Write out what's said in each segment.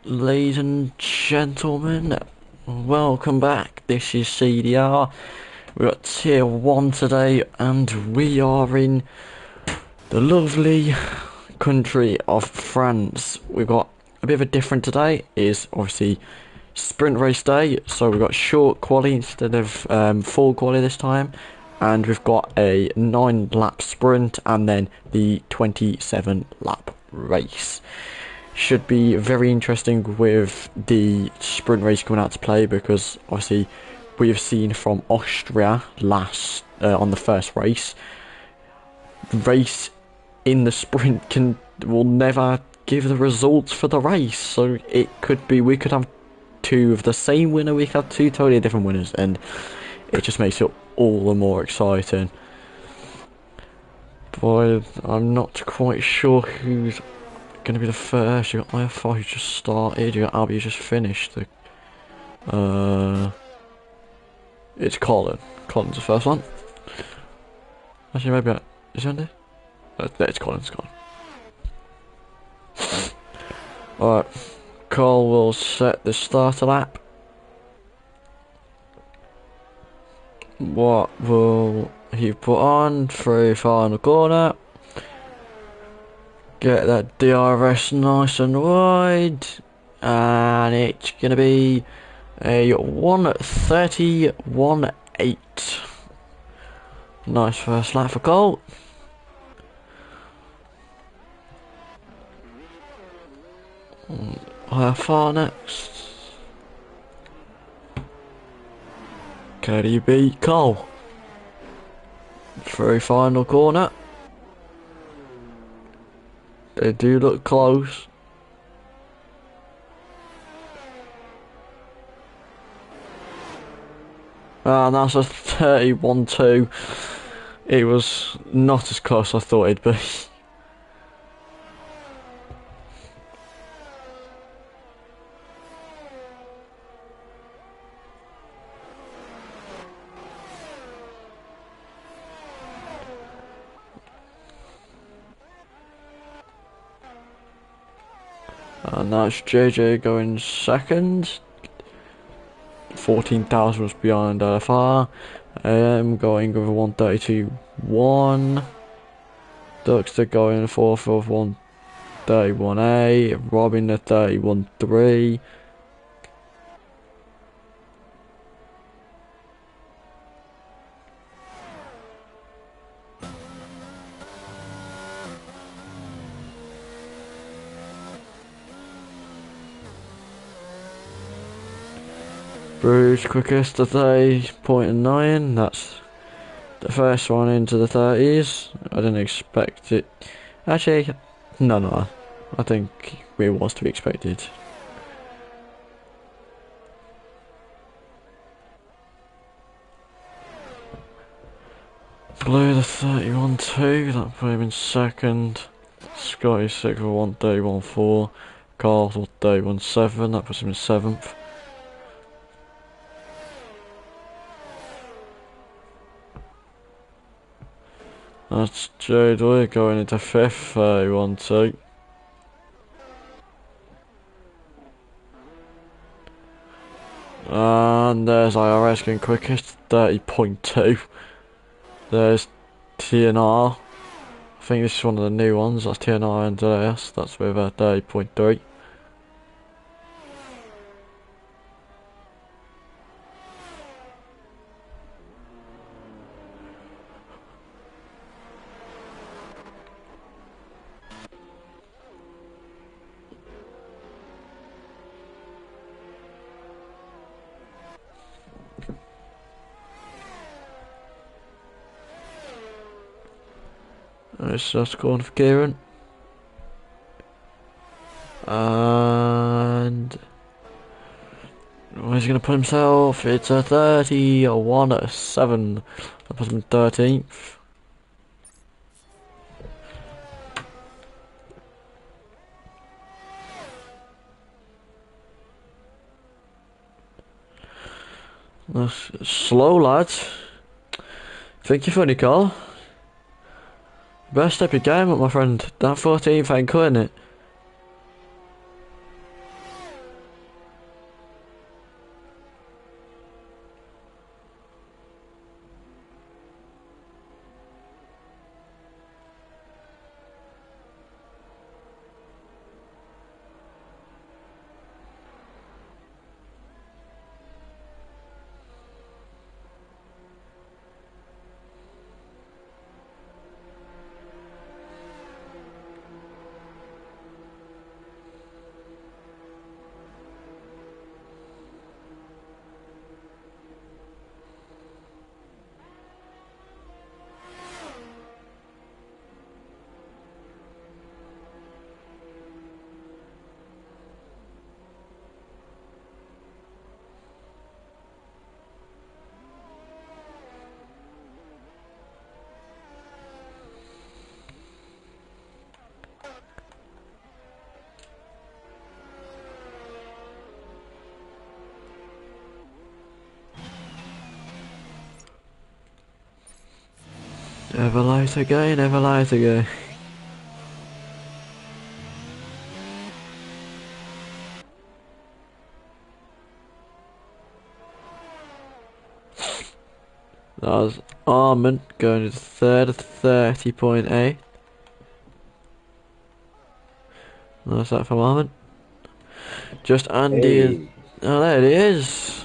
Ladies and gentlemen, welcome back. This is CDR. We've got Tier 1 today, and we are in the lovely country of France. We've got a bit of a different today, is obviously sprint race day, so we've got short quali instead of full quali this time, and we've got a 9-lap sprint and then the 27-lap race. Should be very interesting with the sprint race coming out to play, because obviously we have seen from Austria last on the first race, the race in the sprint will never give the results for the race. So it could be we could have two of the same winner, we could have two totally different winners, and it just makes it all the more exciting. Boy, I'm not quite sure who's gonna be the first. You got IFR who just started, you got Abby who just finished. It's Colin. Colin's the first one. Actually, maybe is he on there? It's Colin. It's Colin. Alright, Cole will set the starter lap. What will he put on through final corner? Get that DRS nice and wide, and it's gonna be a 1:31.8. Nice first lap for Cole. Far next. Can he beat Cole? Through final corner. They do look close. And that's a 31.2. It was not as close as I thought it'd be. And that's JJ going second. 14,000 was behind LFR. AM going with a 1:32.1. Duxter going fourth with 1:31.8. Robin the 31.3. Bruce quickest today, 0.9. That's the first one into the 30s. I didn't expect it. Actually, no. I think it was to be expected. Blue the 31.2. That put him in second. Scotty 6 for 1:31.4. Carl for 1:31.7. That puts him in seventh. That's Jade Weir going into fifth, 31.2. And there's IRS going quickest, 30.2. There's TNR. I think this is one of the new ones. That's TNR and JS. That's with 30.3. It's just going for Kieran. And where's he going to put himself? It's a 31.7. That puts him 13th. That's slow, lads. Think you're funny, Carl. Best step your game up, my friend. That 14th ain't cutting it. Never light again, never light again. That was Armand going to third at 30.8. Nice that from Armand. Just Andy and... Hey, Oh, there it is.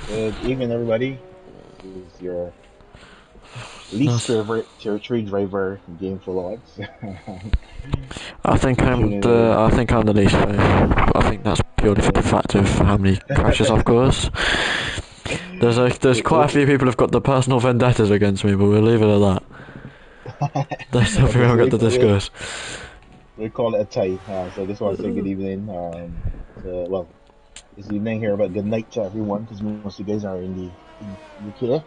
good evening, everybody. This is your least Nice. favorite territory driver game for logs. I think I'm the least favorite. I think that's purely for the fact of how many crashes I've caused. There's It, quite a it, few people who've got the personal vendettas against me, but we'll leave it at that. That's something okay, I've so got to discuss. we call it a tie. So I just want to say good evening. Well, this evening here, but good night to everyone because most of you guys are in UK.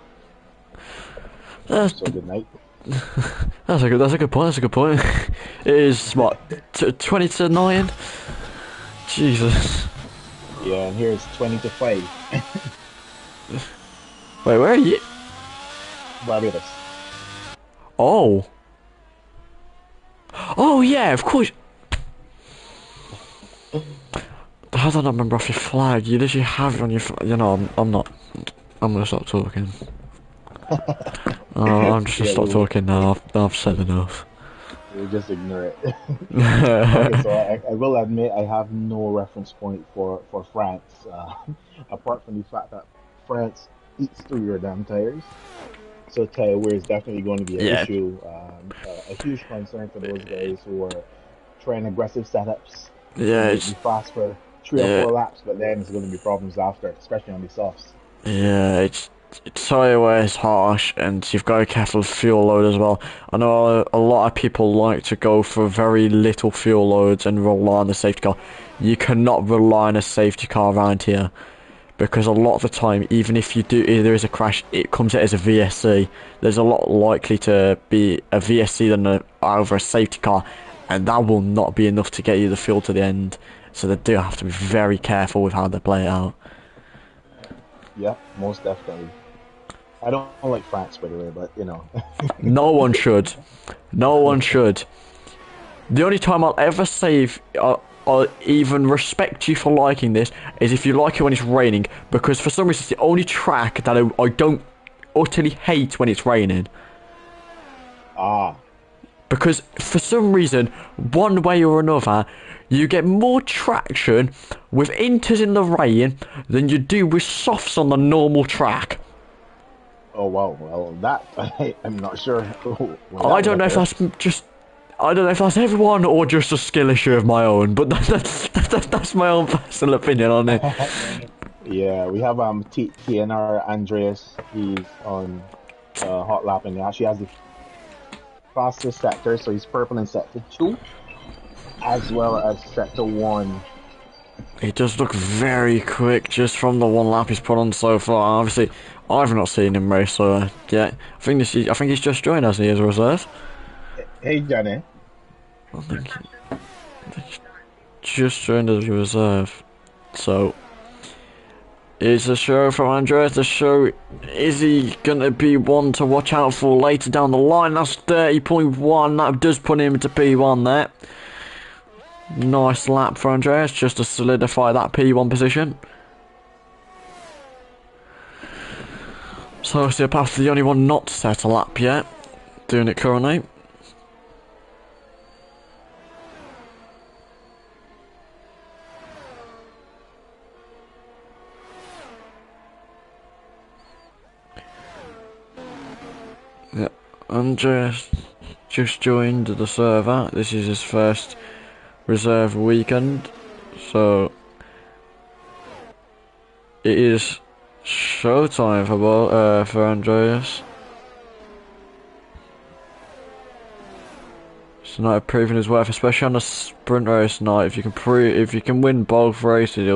That's, So good night. that's a good point. That's a good point. It is what 20 to 9. Jesus. Yeah, and here it's 20 to 5, Wait, where are you? Barbados. Oh. Oh yeah, of course. How did I not remember off your flag? You literally have it on your. You know, I'm not. I'm gonna stop talking. Oh, I'm just gonna Yeah, stop talking now. I've said enough. we'll just ignore it. Okay, so I will admit I have no reference point for France, apart from the fact that France eats through your damn tires. So tire wear is definitely going to be an Yeah, issue, a huge concern for those guys who are trying aggressive setups yeah, and it's be fast for three or yeah, four laps, but then it's going to be problems after, especially on the softs. yeah, it's tire wear is harsh, and you've got to be careful of fuel load as well. I know a lot of people like to go for very little fuel loads and rely on the safety car. You cannot rely on a safety car around here, because a lot of the time, even if there is a crash, it comes out as a VSC. There's a lot likely to be a VSC than over a safety car, and that will not be enough to get you the fuel to the end. So they do have to be very careful with how they play it out. Yeah, most definitely. I don't like France, by the way, but you know. No one should. No one should. The only time I'll ever save or even respect you for liking this is if you like it when it's raining, because for some reason it's the only track that I don't utterly hate when it's raining. Ah, Because for some reason, one way or another, you get more traction with inters in the rain than you do with softs on the normal track. oh wow. Well, that I'm not sure why I that would don't know if occur. that's just. I don't know if that's everyone or just a skill issue of my own, but that's my own personal opinion on it. Yeah, we have TNR Andreas. He's on hot lap and he actually has the fastest sector, so he's purple in sector 2 as well as sector 1. He does look very quick just from the one lap he's put on so far. Obviously, I've not seen him race, so yeah. I think he's just joined us as a reserve. Hey Johnny. I think he's just joined as a reserve. So, is the show from Andreas the show? Is he gonna be one to watch out for later down the line? That's 30.1. That does put him into P1 there. Nice lap for Andreas just to solidify that P1 position. So Sociopath's the only one not set a lap yet. Doing it currently. Yeah, Andreas just joined the server. This is his first reserve weekend. So it is showtime for Andreas. Tonight proving his worth, especially on a sprint race night. If you can win both races,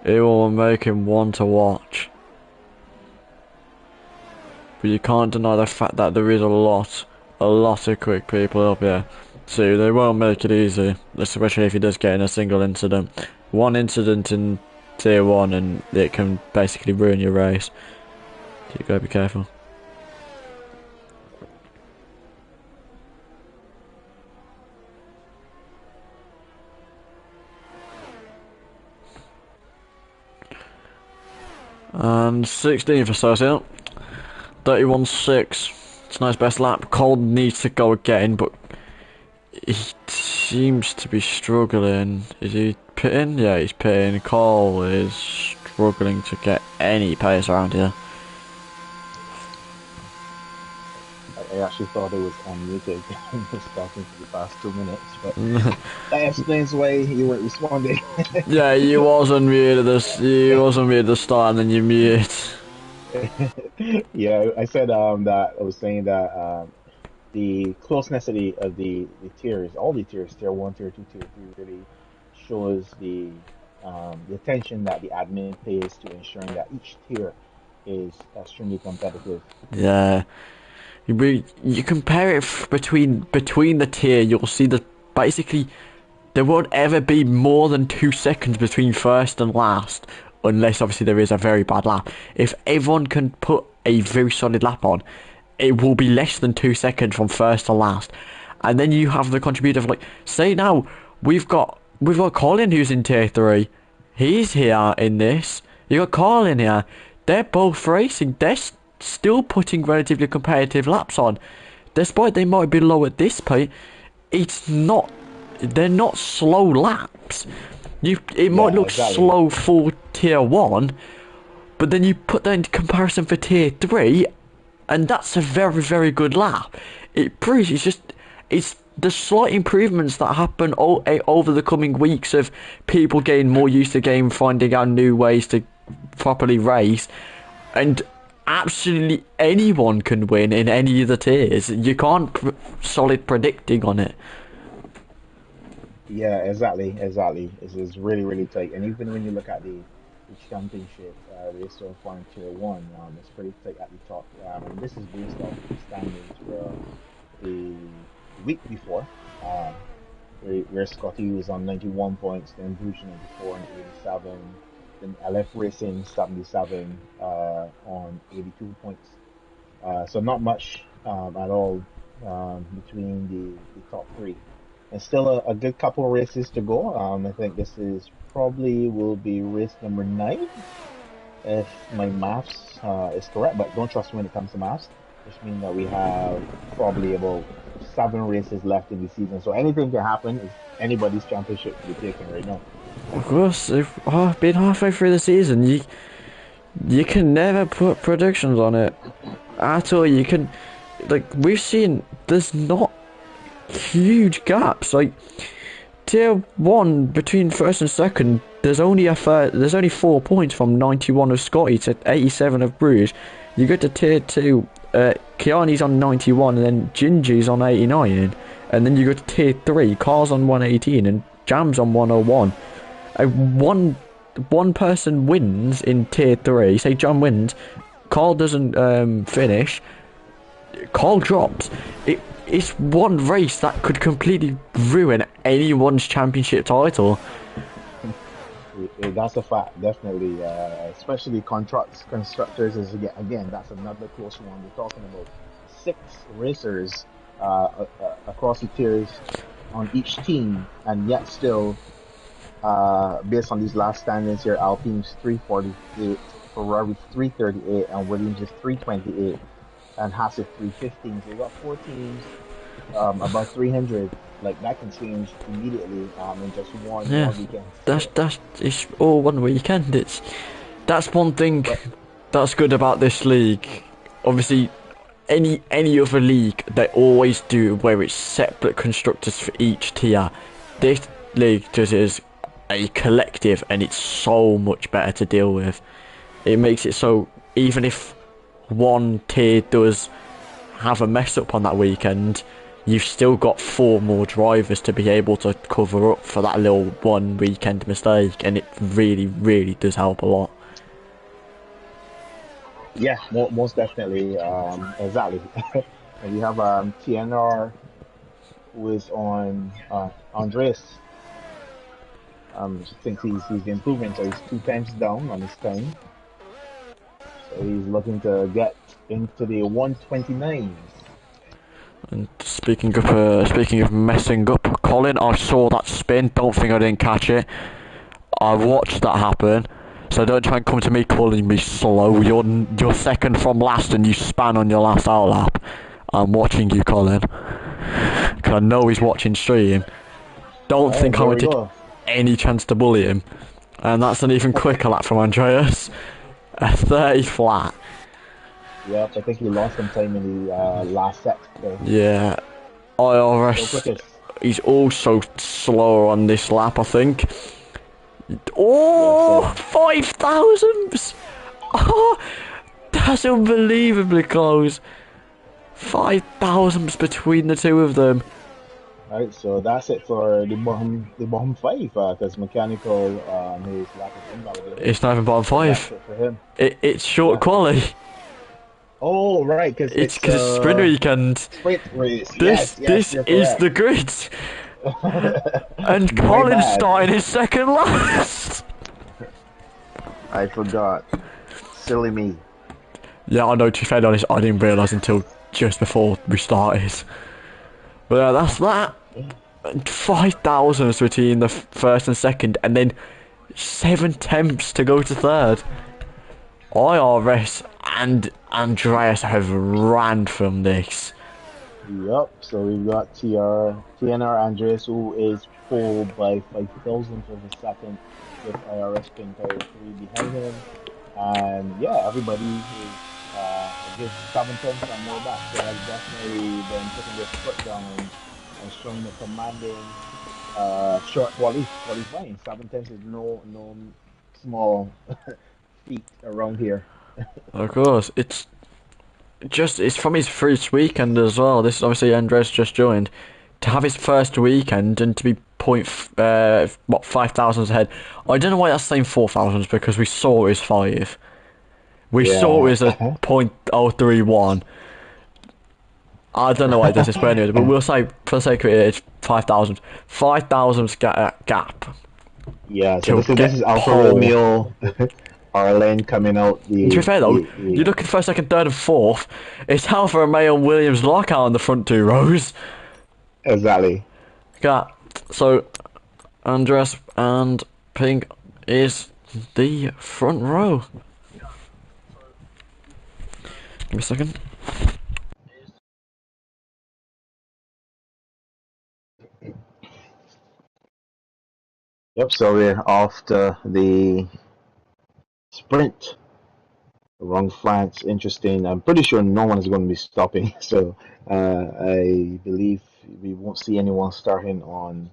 it will make him one to watch. But you can't deny the fact that there is a lot of quick people up here. So they won't make it easy, especially if he does get in a single incident. One incident in tier 1 and it can basically ruin your race. So you gotta be careful. And 16th associate, 31.6. It's a nice best lap. Cole needs to go again, but he seems to be struggling. Is he pitting? Yeah, he's pitting. Cole is struggling to get any pace around here. I actually thought it was unmuted just talking for the past 2 minutes, but that explains why you weren't responding. Yeah, you was unmuted this. You was unmuted at the start, and then you mute. Yeah, I said that I was saying that the closeness of the tiers, all the tiers, tier one, tier two, tier three, really shows the attention that the admin pays to ensuring that each tier is extremely competitive. Yeah, you compare it between the tier, you'll see that basically there won't ever be more than 2 seconds between first and last, unless obviously there is a very bad lap. If everyone can put a very solid lap on, it will be less than 2 seconds from first to last. And then you have the contributor of, like, say now we've got Colin who's in tier three. He's here in this. You got Colin here. They're both racing. They're still putting relatively competitive laps on, despite they might be low at this point. It's not. They're not slow laps. It might Yeah, look exactly. slow for tier one, but then you put that into comparison for tier three, and that's a very, very good lap. It proves it's the slight improvements that happen over the coming weeks of people getting more used to the game, finding out new ways to properly race, and absolutely anyone can win in any of the tiers. You can't solid predicting on it. Yeah, exactly. It's really, really tight. And even when you look at the championship race so far in tier one, it's pretty tight at the top. And this is based off the standings for the week before, um, where Scotty was on 91 points, then Bruce 94 and 87, then LF Racing 77 on 82 points. So not much at all between the top three. And still a good couple of races to go. I think this is probably will be race number nine, if my maths is correct, but don't trust me when it comes to maths, which means that we have probably about 7 races left in the season. So anything can happen. It's anybody's championship to be taken right now. Of course, if been halfway through the season, you can never put predictions on it at all. You can, like, we've seen, there's not huge gaps. Like, tier one between first and second, there's only 4 points from 91 of Scotty to 87 of Bruges. You go to tier two, Kiani's on 91, and then Gingy's on 89, and then you go to tier three, Carl's on 118, and Jam's on 101. One person wins in tier three. Say John wins, Carl doesn't finish. Carl drops. It's one race that could completely ruin anyone's championship title. That's a fact, definitely. Especially constructors is again that's another close one. We're talking about 6 racers across the tiers on each team, and yet still, based on these last standings here, Alpine's 348, Ferrari 338, and Williams is 328, and Haas is 315. So we got 4 teams above 300. Like that can change immediately in just Yeah, one weekend. that's So, that's it's all one weekend. That's one thing but that's good about this league. Obviously, any other league they always do where it's separate constructors for each tier. This league just is a collective, and it's so much better to deal with. It makes it so even if one tier does have a mess up on that weekend, you've still got 4 more drivers to be able to cover up for that little one weekend mistake, and it really, really does help a lot. yeah, most definitely, exactly. And we have TNR who is on Andres. Since he's improving, so he's 2 times down on his time. So he's looking to get into the 129s. And speaking of messing up, Colin, I saw that spin. Don't think I didn't catch it. I watched that happen. So don't try and come to me calling me slow. You're second from last and you span on your last hour lap. I'm watching you, Colin. Because I know he's watching stream. Don't Alright, think I'm there going we to take go. any chance to bully him. And that's an even quicker lap from Andreas. A 30 flat. Yep, I think he lost some time in the last set there. Yeah. So IRS, quickest. he's also slower on this lap, I think. Yeah, Oh, so 5,000s! Oh, that's unbelievably close. 5,000s between the two of them. alright, so that's it for the bottom five, because mechanical his lap is invalidated. It's not even bottom So that's five. it for him. It's short Yeah. quality. Oh right, because It's it's because it's sprint weekend. sprint race. This Yes, this you're is correct. the grid. And My Colin's bad. starting his second last. I forgot. Silly me. Yeah, I know, to be fair honest, I didn't realise until just before we started. But yeah, that's that. 5,000 between the first and second, and then 7 attempts to go to third. IRS and Andreas have ran from this. Yep. So we've got TNR Andres, who is pulled by 5,000 for the second, with IRS Pin Tire 3 behind him. And yeah, everybody is just 7 tenths and more back. So has definitely been putting their foot down and showing a commanding short qualifying. 7 tenths is no small feat around here. Of course, it's from his first weekend as well. This is obviously Andres just joined. To have his first weekend and to be 5,000 ahead. I don't know why that's saying 4,000 because we saw it was 5. We saw it Yeah. was a .031. I don't know why it does this, but anyway, but we'll say for the sake of it, it's 5,000. 5,000 gap Yeah, so to this is get Alfa pole. Romeo Arlen coming out And to be fair though, you the look at first, second, third, and fourth. It's Alfa Romeo and Williams lockout in the front two rows. exactly. Yeah. So Andres and Pink is the front row. Give me a second. Yep, so we're off to the sprint around France. Interesting. I'm pretty sure no one is going to be stopping, so I believe we won't see anyone starting on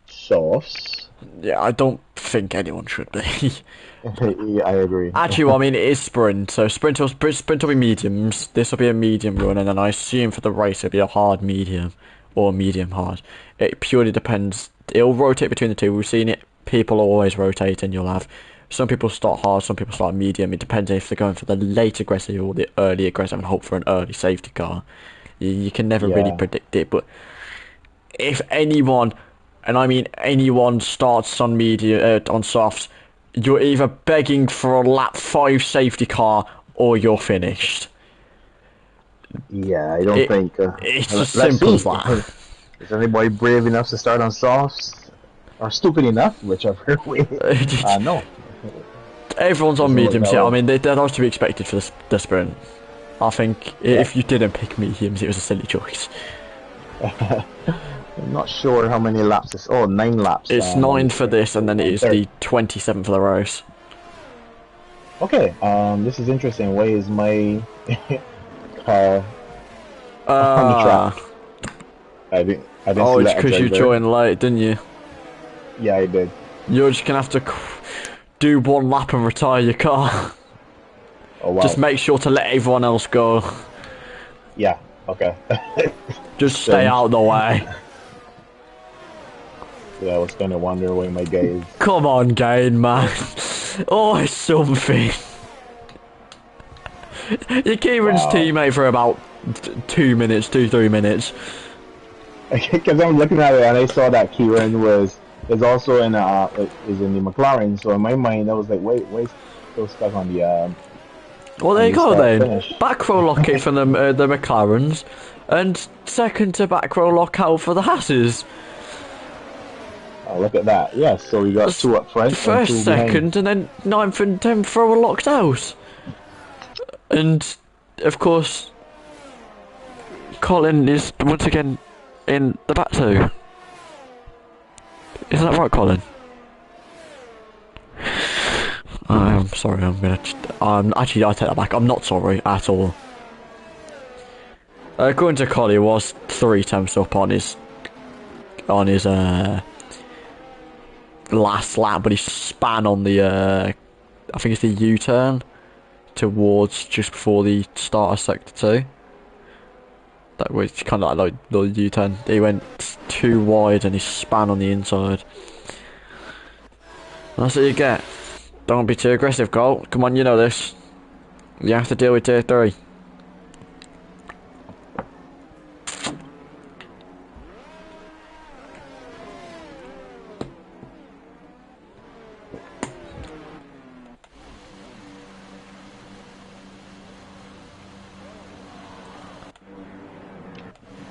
softs. Yeah, I don't think anyone should be. Yeah, I agree. Actually, well, I mean, it is sprint, so sprint will be mediums. This will be a medium run, and then I assume for the race it'll be a hard medium or medium hard. It purely depends. It'll rotate between the two. We've seen it. People always rotate, and you'll have some people start hard, some people start medium. It depends if they're going for the late aggressive or the early aggressive, and hope for an early safety car. You can never really Yeah, predict it, but if anyone, and I mean anyone, starts on on softs, you're either begging for a lap 5 safety car or you're finished. yeah. I don't It think. it's as Let's simple as see. that. Is anybody brave enough to start on softs? Or stupid enough, whichever way. No, Everyone's on doesn't look mediums that here. I way. mean, they're not to be expected for the sprint. I think Yeah. if you didn't pick mediums, it was a silly choice. I'm not sure how many laps this. Oh, 9 laps It's on 9 the for sprint, this, so and then it one is third. the 27 for the race. Okay, this is interesting. Why is my car on the track? Ah, I didn't oh, see it's that because you advisor. joined late, didn't you? Yeah, I did. You're just gonna have to do one lap and retire your car. Oh Just wow. make sure to let everyone else go. Yeah. Okay. Just stay Then out of the way. yeah, I was kind of wondering why my guy is. Come on, Gain, man. Oh, it's something. You're Kieran's Wow. teammate for about 2 minutes, 3 minutes. Because I'm looking at it and I saw that Kieran is also in is in the McLaren. So in my mind, I was like, wait, still stuck Well, there on you the go start then. finish. Back row lockout for the McLarens, and second to back row lockout for the Hasses. Oh, look at that. Yes, so we got That's two up the front and first, two behind. second, and then 9th and 10th row are locked out. And, of course, Colin is once again in the back two. Isn't that right, Colin? I'm sorry, actually, I take that back. I'm not sorry at all. According to Colin, it was 3 tenths up on his last lap, but he span on the I think it's the U-turn towards just before the start of sector 2. That was kind of like the U-turn. He went too wide and he span on the inside. That's what you get. Don't be too aggressive, Cole. Come on, you know this. You have to deal with tier 3.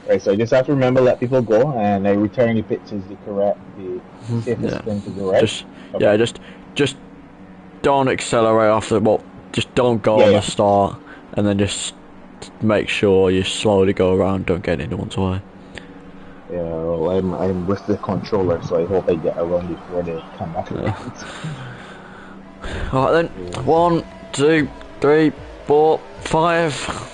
Right, so I just have to remember let people go, and I return the pictures the safest Yeah. spin to the right. Just Okay. yeah, just don't accelerate off the well. Just don't go Yeah, on the yeah. start, and then just make sure you slowly go around. Don't get into one's way. Yeah, well, I'm with the controller, so I hope I get around before they come back around. Alright then. Yeah. 1, 2, 3, 4, 5.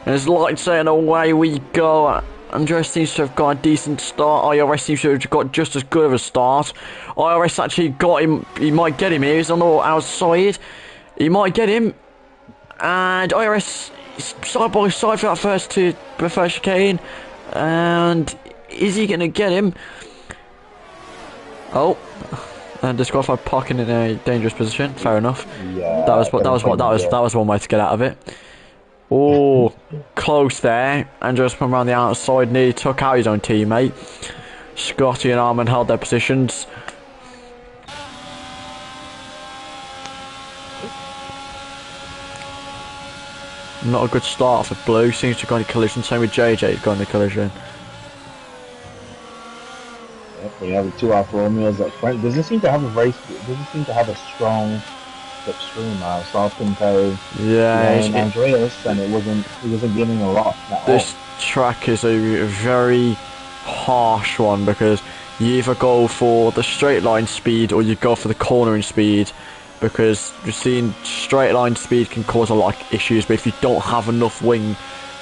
And it's like saying away we go. Andres seems to have got a decent start. IRS seems to have got just as good of a start. IRS actually got him. He might get him here. He's on the outside. He might get him. And IRS is side by side for that first chicane. And is he going to get him? Oh. And disqualified parking in a dangerous position. Fair enough. Yeah, That was what. kind That of was what. find it That there. was one way to get out of it. Oh, close there. Andrews from around the outside, nearly took out his own teammate. Scotty and Armand held their positions. Not a good start for Blue. Seems to have gone into collision. Same with JJ going into collision. Yep, we have the two Alfa Romeos up front. Doesn't seem to have a doesn't seem to have a strong slipstream. Soft Pinto Yeah, behind Andreas, and he wasn't giving a lot at all. this track is a very harsh one because you either go for the straight line speed or you go for the cornering speed, because you've seen straight line speed can cause a lot of issues, but if you don't have enough wing,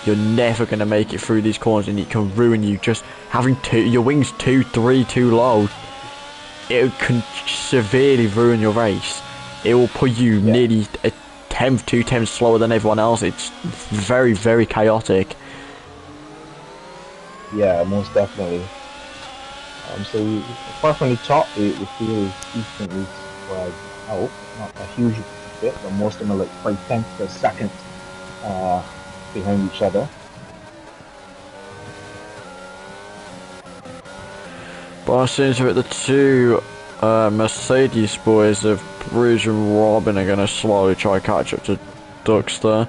you're never going to make it through these corners, and it can ruin you. Just having your wings 2, 3 too low, it can severely ruin your race. It will put you Yeah, nearly a tenth, 2 tenths slower than everyone else. It's very, very chaotic. yeah, most definitely. Apart from the top, the field is decently spread out. Not a huge bit, but most of them are like 5 tenths per second uh, behind each other. But it seems that the two Mercedes boys of Bruce and Robin are going to slowly try to catch up to Duxter.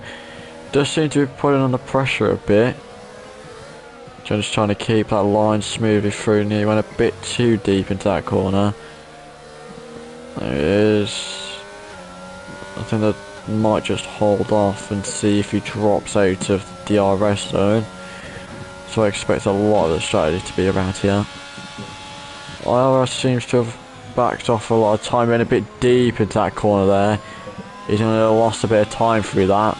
Does seem to be putting under pressure a bit. Just trying to keep that line smoothly through, and he went a bit too deep into that corner. There it is. I think that might just hold off and see if he drops out of the DRS zone. So I expect a lot of the strategy to be around here. IRS seems to have backed off a lot of time, went a bit deep into that corner there. He's only lost a bit of time through that.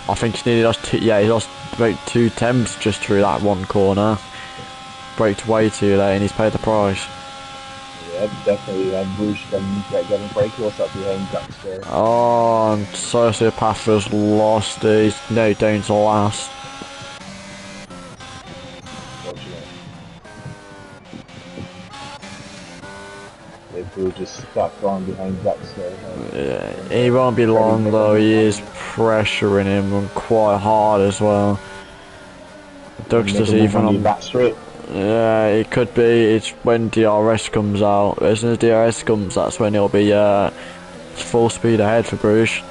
I think he's nearly lost he lost about 2 tenths just through that one corner. Braked way too late and he's paid the price. Yeah, definitely. And Bruce getting very close up behind Duxter. Oh, and Sociopath has lost. He's now down to last. Unfortunately, Bruce just stuck on behind Duxter. Yeah, he won't be long though. He is pressuring him and quite hard as well. Duxter's even on. Back straight. Yeah, it could be. It's when DRS comes out. As soon as DRS comes, that's when it'll be full speed ahead for Bruges.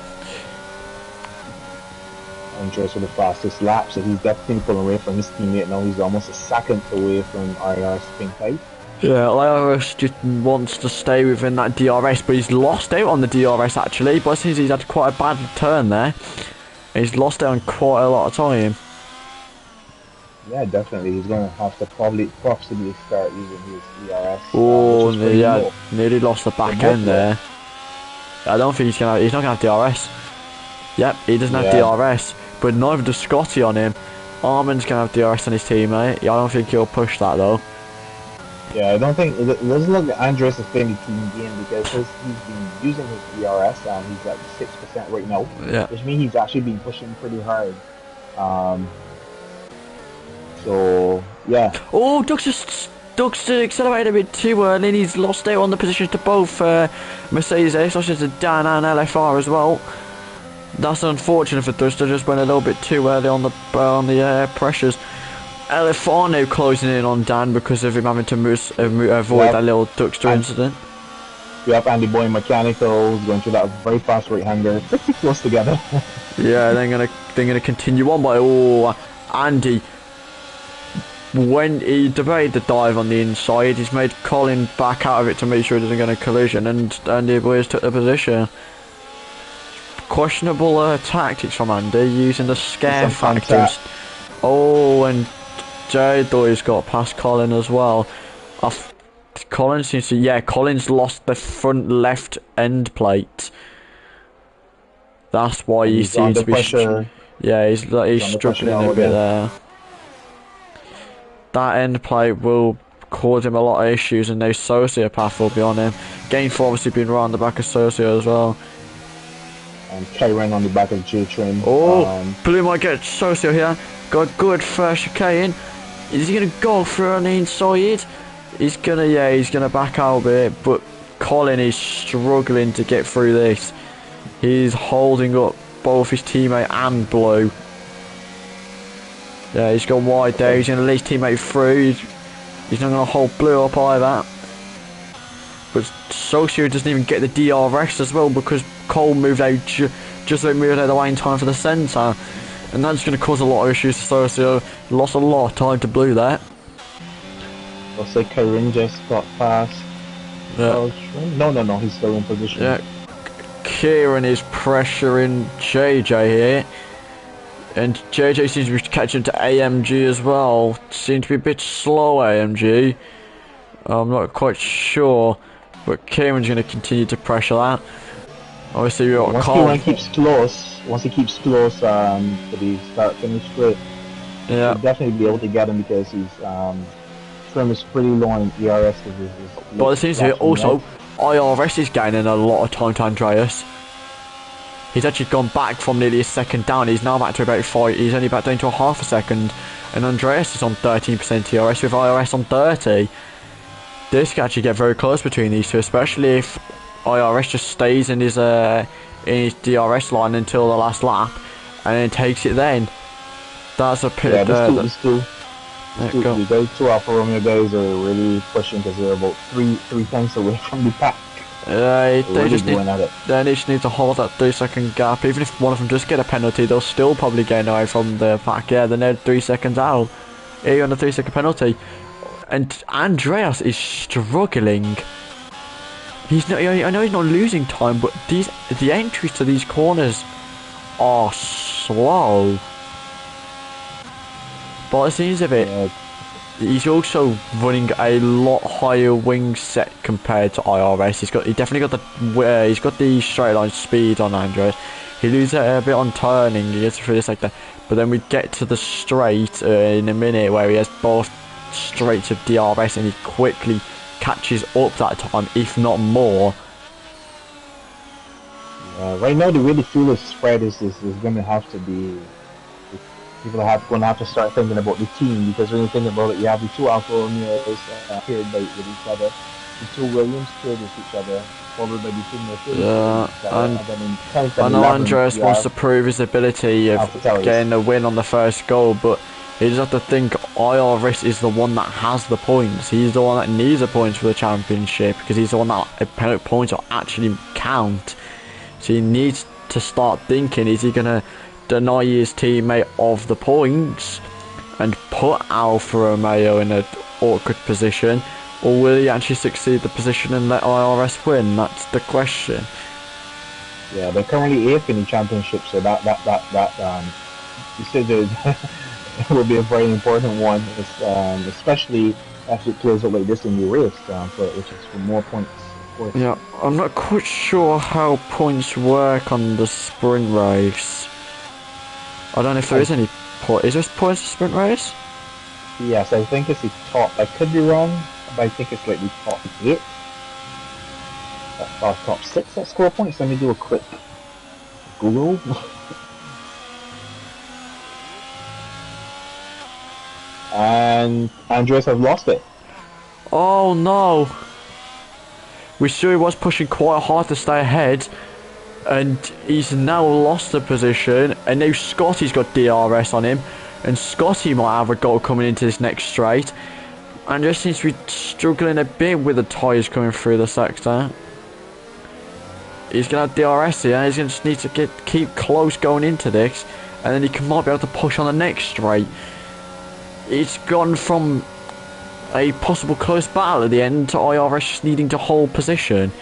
Andres with the fastest lap, so he's definitely pulling away from his teammate now. He's almost a second away from IR's pink type. Yeah, Lyris just wants to stay within that DRS, but he's lost out on the DRS actually. But it seems he's had quite a bad turn there. He's lost out on quite a lot of time. Yeah, definitely. He's gonna have to possibly start using his ERS, which Oh, is pretty yeah, low. nearly lost the They're back both end low. there. I don't think he's not gonna have DRS. Yep, he doesn't have Yeah, DRS, but neither does Scotty on him. Armin's gonna have DRS on his teammate. Yeah, I don't think he'll push that though. yeah. I don't think it doesn't look like Andres is playing the clean game because he's been using his ERS and he's at 6% right now, Yeah. which means he's actually been pushing pretty hard. Um, so yeah, Oh, Doug's accelerated a bit too early and he's lost out on the positions to both Mercedes A-Sauces to Dan and LFR as well. That's unfortunate for Doug. They just went a little bit too early on the pressures. LFR now closing in on Dan because of him having to avoid that little Duckster incident. you have Andy Boy Mechanicals going through that very fast right-hander, pretty close together. Yeah, they're gonna continue on, but Andy, when he debated the dive on the inside, he's made Colin back out of it to make sure he doesn't get a collision, and Andy Boys took the position. Questionable tactics from Andy, using the scare factors. Oh, and J-Doy's got past Colin as well. Colin seems to, yeah, Colin's lost the front left end plate. That's why he seems to be yeah, he's struggling a bit there. That end plate will cause him a lot of issues, and now Sociopath will be on him. Gainful obviously been right on the back of Socio as well. And Kyron on the back of J-Train. Oh, Blue might get Socio here. Got good first chicane. Is he gonna go through on the inside? He's gonna back out a bit, but Colin is struggling to get through this. He's holding up both his teammate and Blue. Yeah, he's gone wide there. He's going to lead his teammate through. He's not going to hold Blue up either. But Socio doesn't even get the DRS as well because Cole moved out just about moved out of the way in time for the centre. And that's going to cause a lot of issues to Socio. Lost a lot of time to Blue there. Looks like Kyron just got past. Yeah. No, he's still in position. Yeah. Kieran is pressuring JJ here. And JJ seems to be catching to AMG as well. Seems to be a bit slow, AMG. I'm not quite sure. But Kieran's going to continue to pressure that. Obviously, we've got once he keeps close to the start finish straight, yeah, he'll definitely be able to get him because he's trim is pretty low in ERS. But it seems to be also IRS is gaining a lot of time to Andreas. He's actually gone back from nearly a second down. He's now back to about 5. He's only back down to a half a second. And Andreas is on 13% TRS with IRS on 30. This could actually get very close between these two, especially if IRS just stays in his DRS line until the last lap and then takes it then. That's a pit. Yeah, these two Alfa Romeo guys are really pushing because they're about three tenths away from the pack. They just need to hold that 3-second gap. Even if one of them does get a penalty, they'll still probably gain away from the pack. Yeah, they're now 3 seconds out. Here on the 3-second penalty. And Andreas is struggling. I know he's not losing time, but the entries to these corners are slow. But it seems a bit. He's also running a lot higher wing set compared to IRS. He definitely got he's got the straight line speed on Andreas. He loses a bit on turning. He gets through this like that. But then we get to the straight in a minute where he has both straights of DRS and he quickly catches up that time, if not more. Right now, the way the field is spread is going to have to be. People are going to have to start thinking about the team because when you think about it, you have the two Alfa Romeos paired with each other, the two Williams paired with each other, followed by the two Mercedes. I know Andreas wants to prove his ability of getting a win on the first goal, but he just have to think IRS is the one that has the points. He's the one that needs the points for the championship because he's the one that points will actually count. So he needs to start thinking: is he gonna deny his teammate of the points and put Alfa Romeo in an awkward position, Or will he actually succeed the position and let IRS win? That's the question. Yeah, they're currently eighth in the championship, so that decision will be a very important one, especially as it plays out like this in the race, which is for more points, of course. Yeah, I'm not quite sure how points work on the sprint race. I don't know if there I, is any point. Is there points for sprint race? yes, I think it's the top. I could be wrong, but I think it's like the top eight, top six that score points. Let me do a quick Google. And Andres has lost it. Oh no! We saw he was pushing quite hard to stay ahead, and he's now lost the position, and now Scotty's got DRS on him, and Scotty might have a goal coming into this next straight, and just seems to be struggling a bit with the tyres coming through the sector. He's going to have DRS here, he's going to just need to keep close going into this, and then he might be able to push on the next straight. It's gone from a possible close battle at the end to IRS just needing to hold position.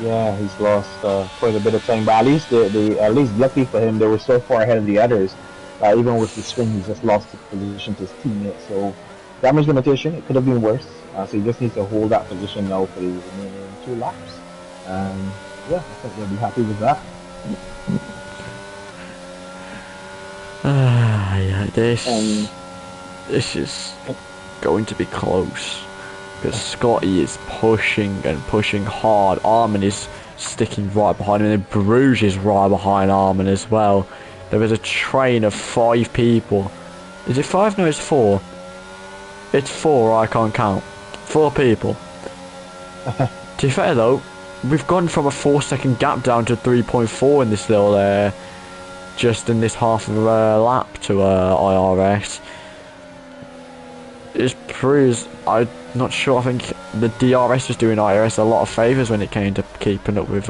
Yeah, he's lost quite a bit of time, but at least luckily for him, they were so far ahead of the others. Even with the swing, he just lost the position to his teammate. So damage limitation, it could have been worse. So he just needs to hold that position now for the remaining 2 laps. Yeah, I think they'll be happy with that. Yeah, this is going to be close. Because Scotty is pushing and pushing hard. Armin is sticking right behind him, and Bruges is right behind Armin as well. There is a train of 5 people. Is it 5? No, it's 4. It's 4, I can't count. 4 people. To be fair though, we've gone from a 4-second gap down to 3.4 in this little, just in this half of a lap to IRS. It proves, I'm not sure, I think the DRS was doing IRS a lot of favours when it came to keeping up with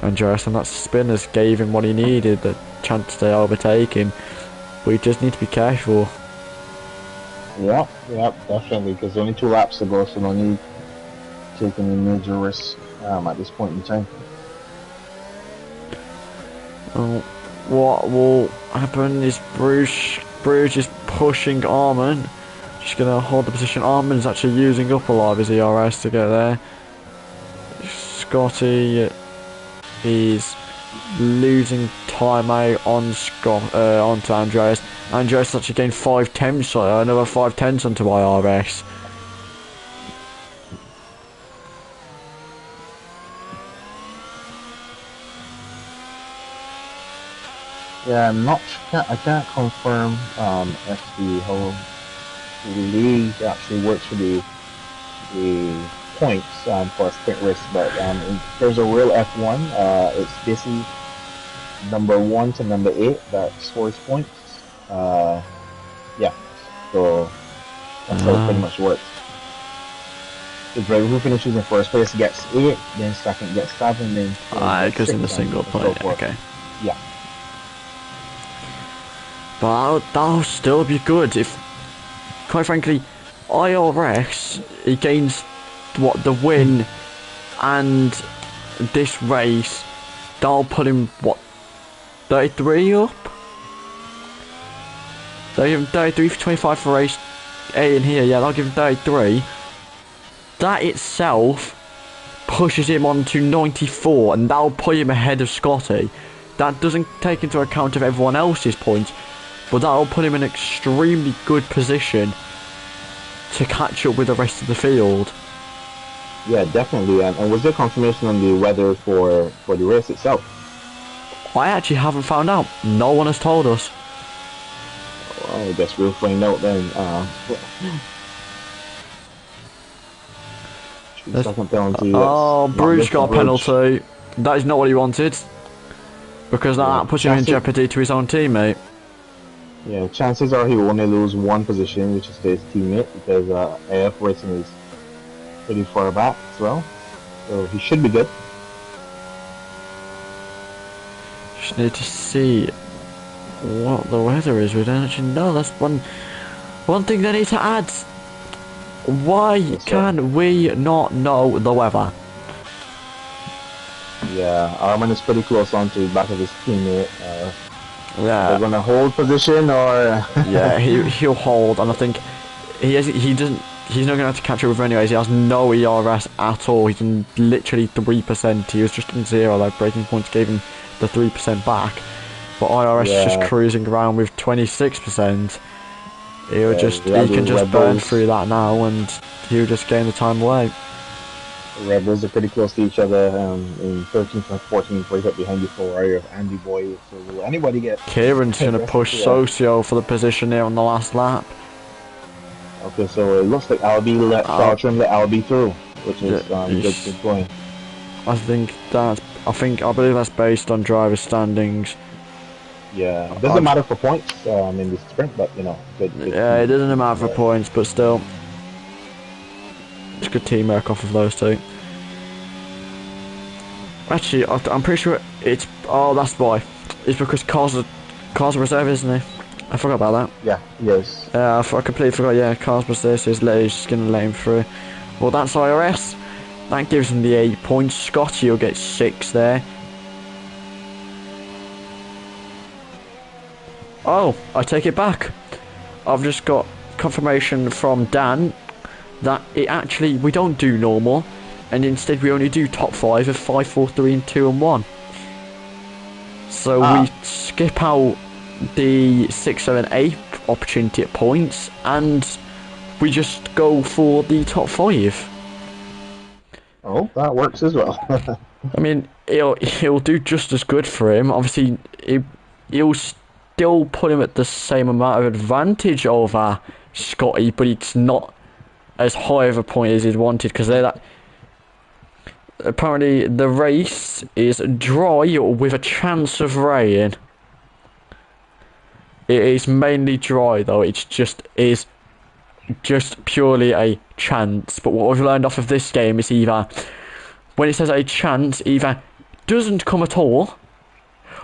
Andreas, and that spinners gave him what he needed, the chance to overtake him. We just need to be careful. Yeah, definitely, because only 2 laps to go, so no need taking any major risks at this point in time. What will happen is Bruges is pushing Armin. Just gonna hold the position. Armin's actually using up a lot of his ERS to get there. Scotty is losing time out on onto Andreas. Andreas actually gained 5 tenths, another 5 tenths onto IRS. Yeah, I can't confirm if the whole league actually works for the points for a sprint race, but there's a real F1. It's basically number 1 to number 8 that scores points. Yeah, so that's how it pretty much works. The driver who finishes in first place gets 8, then second gets 7, then it goes in the single point. So okay. Yeah. But that'll still be good if, quite frankly, IRS, he gains the win and this race, that'll put him 33 up? They'll give him 33 for 25 for race A in here, yeah, that'll give him 33. That itself pushes him on to 94, and that'll put him ahead of Scotty. That doesn't take into account of everyone else's points, but that'll put him in an extremely good position to catch up with the rest of the field. Yeah, definitely. And was there confirmation on the weather for the race itself? I actually haven't found out. No one has told us. Well, I guess we'll find out then. Second penalty. Oh, Bruges got a penalty. That is not what he wanted. Because that puts him in jeopardy to his own teammate. Yeah, chances are he will only lose 1 position, which is to his teammate, because AF Racing is pretty far back as well. So he should be good. Just need to see what the weather is. We don't actually know. That's one One thing they need to add, why What's up? can we not know the weather? Yeah, Arman is pretty close on to back of his teammate. Are they Yeah, gonna hold position or? yeah, he'll hold, and I think he's not gonna have to catch up with anyways. He has no ERS at all. He's in literally 3%. He was just in zero. Like breaking points gave him the 3% back, but IRS is just Yeah, cruising around with 26%. yeah, He can those just Red burn Bulls. through that now, and he'll just gain the time away. Red Bulls are pretty close to each other. In 13th and 14th, right up behind the Ferrari of Andy Boy. So will anybody get Kieran's gonna aggressive push here? Socio for the position here on the last lap. Okay, so it looks like Albie let Uh, Carl Trim let Albie through, which yeah, is good going. I believe that's based on driver standings. Yeah, it doesn't I've, matter for points in the sprint, but good yeah, it doesn't matter for teamwork. points, but still, it's good teamwork off of those two. Actually, I'm pretty sure it's. Oh, that's why. It's because Car's a reserve, isn't he? I forgot about that. Yeah, yes. I completely forgot. Yeah, Car's was this. He's just gonna let him through. Well, that's IRS. That gives him the 8 points. Scotty will get 6 there. Oh, I take it back. I've just got confirmation from Dan that we don't do normal, and instead we only do top 5 of 5, 4, 3, and 2 and 1. So we Ah, skip out the 6, 7, 8 opportunity at points, and we just go for the top 5. oh, that works as well. I mean, it'll do just as good for him. Obviously, he'll still put him at the same amount of advantage over Scotty, but it's not as high of a point as he'd wanted because they're that. Apparently, the race is dry with a chance of rain. It is mainly dry though. Is just purely a chance. But what we've learned off of this game is either when it says a chance, either doesn't come at all,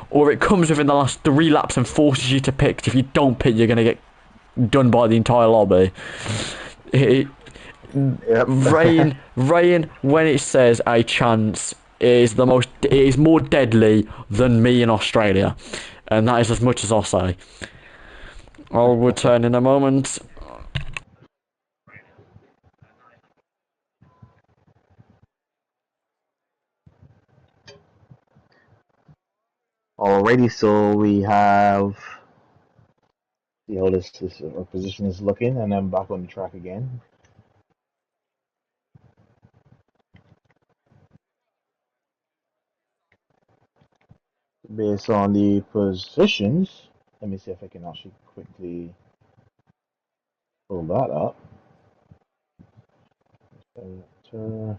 or it comes within the last 3 laps and forces you to pick. If you don't pick, you're gonna get done by the entire lobby. It, Yep. rain. When it says a chance, is the most. It is more deadly than me in Australia, and that is as much as I'll say. I'll return in a moment. Alrighty, so we have see how this our position is looking, and then back on the track again. Based on the positions, let me see if I can actually quickly pull that up. Uh,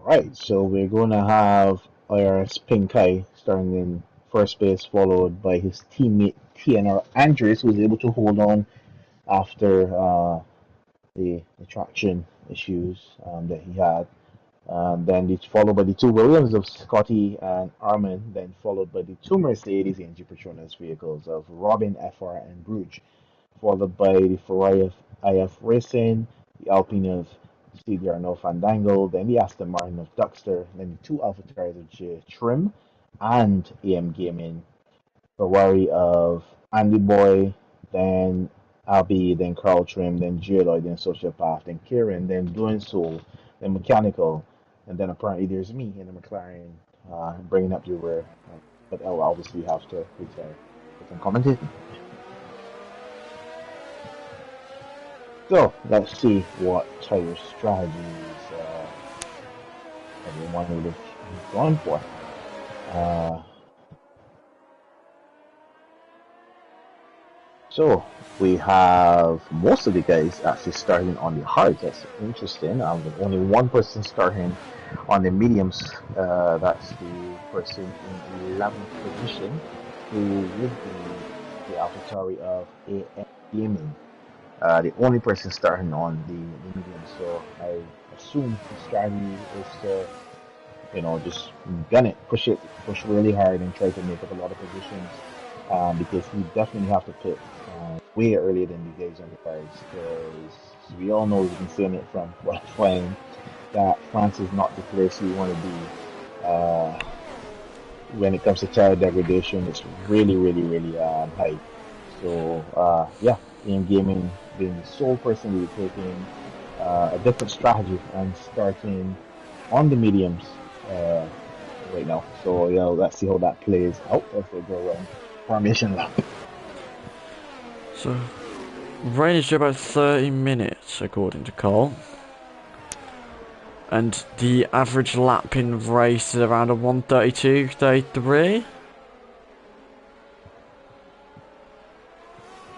Right, so we're going to have IRS Pinkai starting in first base, followed by his teammate TNR Andres, who was able to hold on after the traction issues that he had. Then it's followed by the two Williams of Scotty and Armin, then followed by the two Mercedes AMG Petronas vehicles of Robin, FR, and Bruges, followed by the Ferrari of IF Racing, the Alpine of CDR No Fandango, then the Aston Martin of Duckster, then the two AlphaTauri of J Trim, and AM Gaming, Ferrari of Andy Boy, then Abby, then Carl Trim, then Lloyd, then Sociopath, then Kieran, then Blue and Soul, then Mechanical, and then apparently there's me in the McLaren bringing up the rear. But I'll obviously have to retire if I'm commentating. So let's see what tire strategies everyone would have gone for. Uh, So we have most of the guys actually starting on the hards. That's interesting. Only one person starting on the mediums. That's the person in 11th position, who would be the AlphaTauri of AM Gaming. The only person starting on the medium. So I assume the strategy is to just gun it, push really hard, and try to make up a lot of positions. Because he definitely have to pit way earlier than the guys on the cars. Because we all know, we've been seeing it from qualifying, that France is not the place you want to be. When it comes to child degradation, it's really, really, really high. So yeah, in gaming, being the sole person really taking a different strategy and starting on the mediums uh, right now. So yeah, let's see how that plays out as they go around formation lap. So, rain is about 30 minutes, according to Cole. And the average lap in race is around a 132, 33.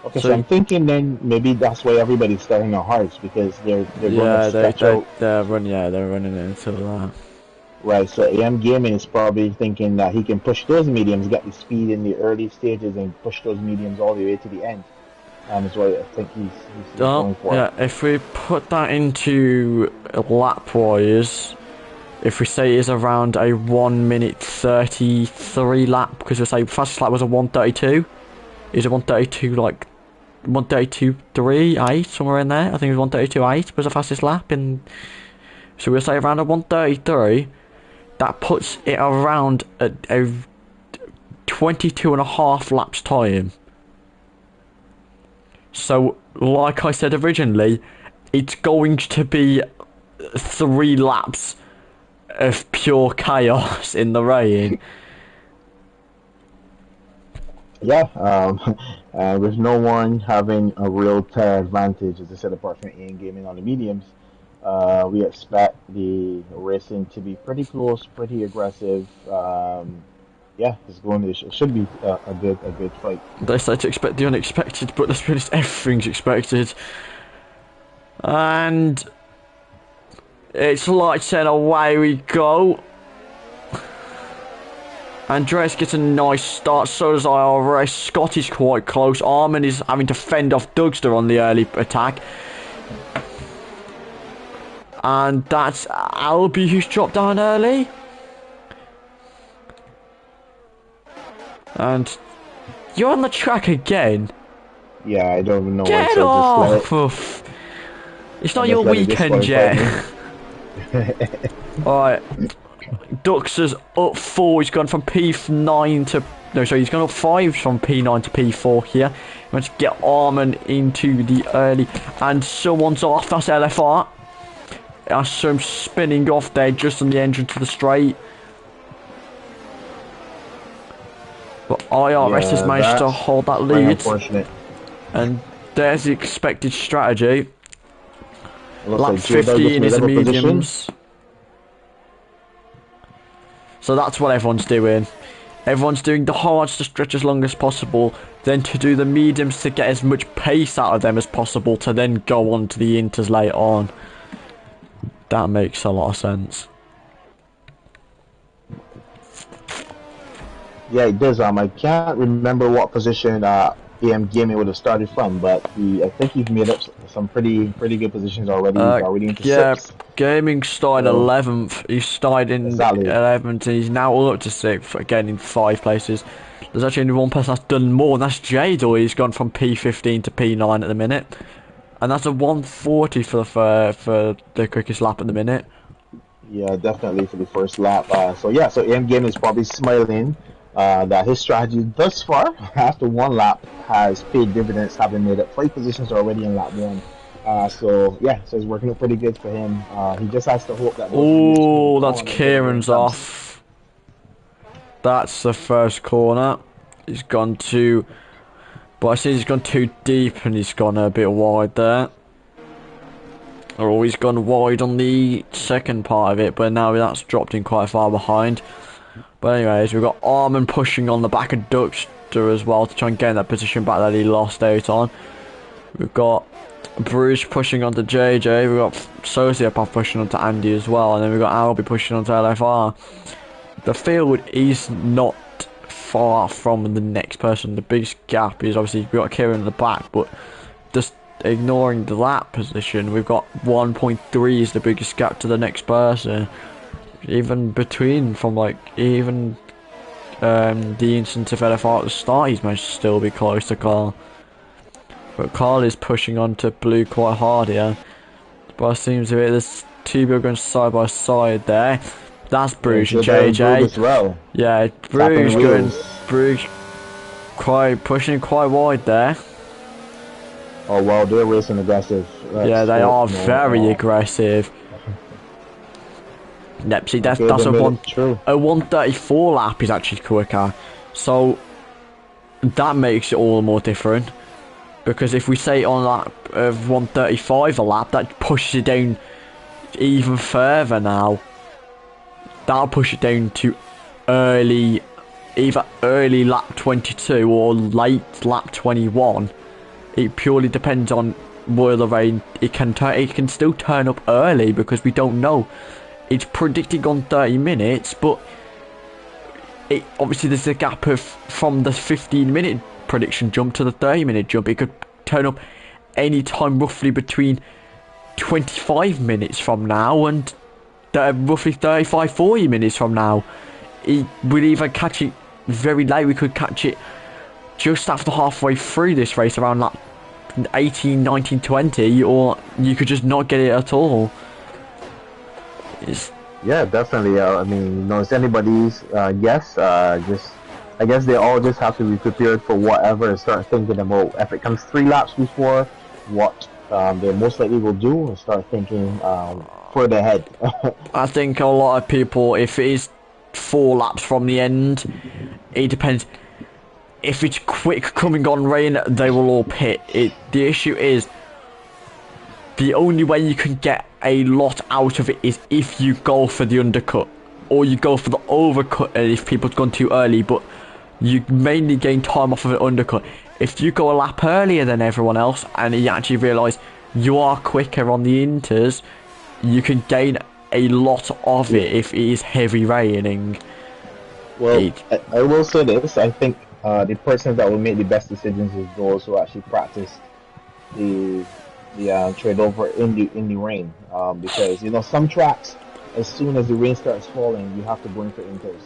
Okay, so I'm thinking then maybe that's why everybody's starting on hards, because they're going to stretch out. They're running it until that. Right, so AM Gaming is probably thinking that he can push those mediums, get the speed in the early stages, and push those mediums all the way to the end. That's what I think he's going for. Yeah, if we put that into lap wise, if we say it's around a 1 minute 33 lap, because we say fastest lap was a 132, is a 132 like 132.3, 8, somewhere in there. I think it was 132.8 was the fastest lap, and so we'll say around a 133. That puts it around a 22.5 laps time. So, like I said originally, it's going to be 3 laps of pure chaos in the rain. Yeah, with no one having a real tire advantage, as I said, apart from Ian Gaming on the mediums, we expect the racing to be pretty close, pretty aggressive. Yeah, it should be a good fight. They say to expect the unexpected, but let's be honest, everything's expected. And it's lights and away we go. Andreas gets a nice start, so does IRS. Scott is quite close. Armin is having to fend off Dugster on the early attack. And that's Albie who's dropped down early. And you're on the track again. Yeah, I don't even know. Get off! It's not your weekend yet. Alright. Duxter's up 4. He's gone from P9 to... No, sorry, he's gone up 5 from P9 to P4 here. He wants to get Armin into the early. And someone's off. That's LFR. That's some spinning off there just on the entrance to the straight. But IRS has managed to hold that lead. Unfortunate. And there's the expected strategy. Lap like 15 is the mediums. So that's what everyone's doing. Everyone's doing the hards to stretch as long as possible, then to do the mediums to get as much pace out of them as possible, to then go on to the inters later on. That makes a lot of sense. Yeah, it does. I can't remember what position AM Gaming would have started from, but I think he's made up some pretty good positions already. He's already into 6. Gaming started 11th. He started in exactly. 11th, and he's now all up to 6th, again in 5 places. There's actually only one person that's done more, and that's Jador. He's gone from P15 to P9 at the minute. And that's a 140 for the quickest lap at the minute. Yeah, definitely for the first lap. So AM Gaming is probably smiling that his strategy thus far, after 1 lap, has paid dividends, having made up 5 positions already in lap 1. So it's working out pretty good for him. He just has to hope that... Oh, that's Kieran's off. That's the first corner. He's gone too... But I see he's gone too deep and he's gone a bit wide there. Or he's gone wide on the second part of it, but now that's dropped in quite far behind. But anyways, we've got Armin pushing on the back of Duxter as well to try and get in that position back that he lost out on. We've got Bruce pushing onto JJ. We've got Sociopath pushing onto Andy as well. And then we've got Albie pushing onto LFR. The field is not far from the next person. The biggest gap is obviously we've got Kieran in the back, but just ignoring the lap position, we've got 1.3 is the biggest gap to the next person. even between from like even the instance of LFR at the start, he's managed to still be close to Carl. But Carl is pushing onto blue quite hard here. But it seems to be there's two people going side by side there. That's Bruges and JJ. As well. Yeah, Bruges quite pushing quite wide there. Oh well, they're racing aggressive. Yeah, they are very aggressive. Yep, see that's a 134 lap is actually quicker. So that makes it all the more different. Because if we say on lap of 135 a lap, that pushes it down even further now. That'll push it down to either early lap 22 or late lap 21. It purely depends on where the rain. It can still turn up early because we don't know. It's predicting on 30 minutes, but obviously there's a gap of from the 15-minute prediction jump to the 30-minute jump. It could turn up any time roughly between 25 minutes from now and roughly 35-40 minutes from now. We'd either catch it very late, we could catch it just after halfway through this race around like 18, 19, 20, or you could just not get it at all. Yeah, definitely. I mean, it's anybody's guess. I guess they all just have to be prepared for whatever and start thinking about if it comes 3 laps before what they most likely will do, and start thinking further ahead. I think a lot of people, if it is 4 laps from the end, it depends. If it's quick coming on rain, they will all pit. The issue is, the only way you can get a lot out of it is if you go for the undercut, or you go for the overcut if people's gone too early, but you mainly gain time off of an undercut. If you go a lap earlier than everyone else, and you actually realise you are quicker on the inters, you can gain a lot of it if it is heavy raining. Well, I will say this, I think the persons that will make the best decisions is those who actually practice the trade over in the rain, because some tracks, as soon as the rain starts falling, you have to go in for inters.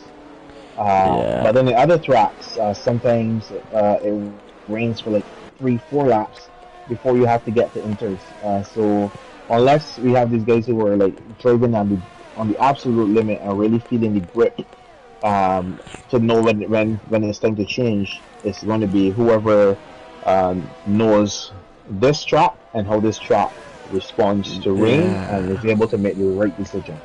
But then the other tracks, sometimes it rains for like 3-4 laps before you have to get to inters. So unless we have these guys who are like driving on the absolute limit and really feeling the grip, to know when it's time to change, it's going to be whoever knows this track and how this track responds to rain and is able to make the right decision.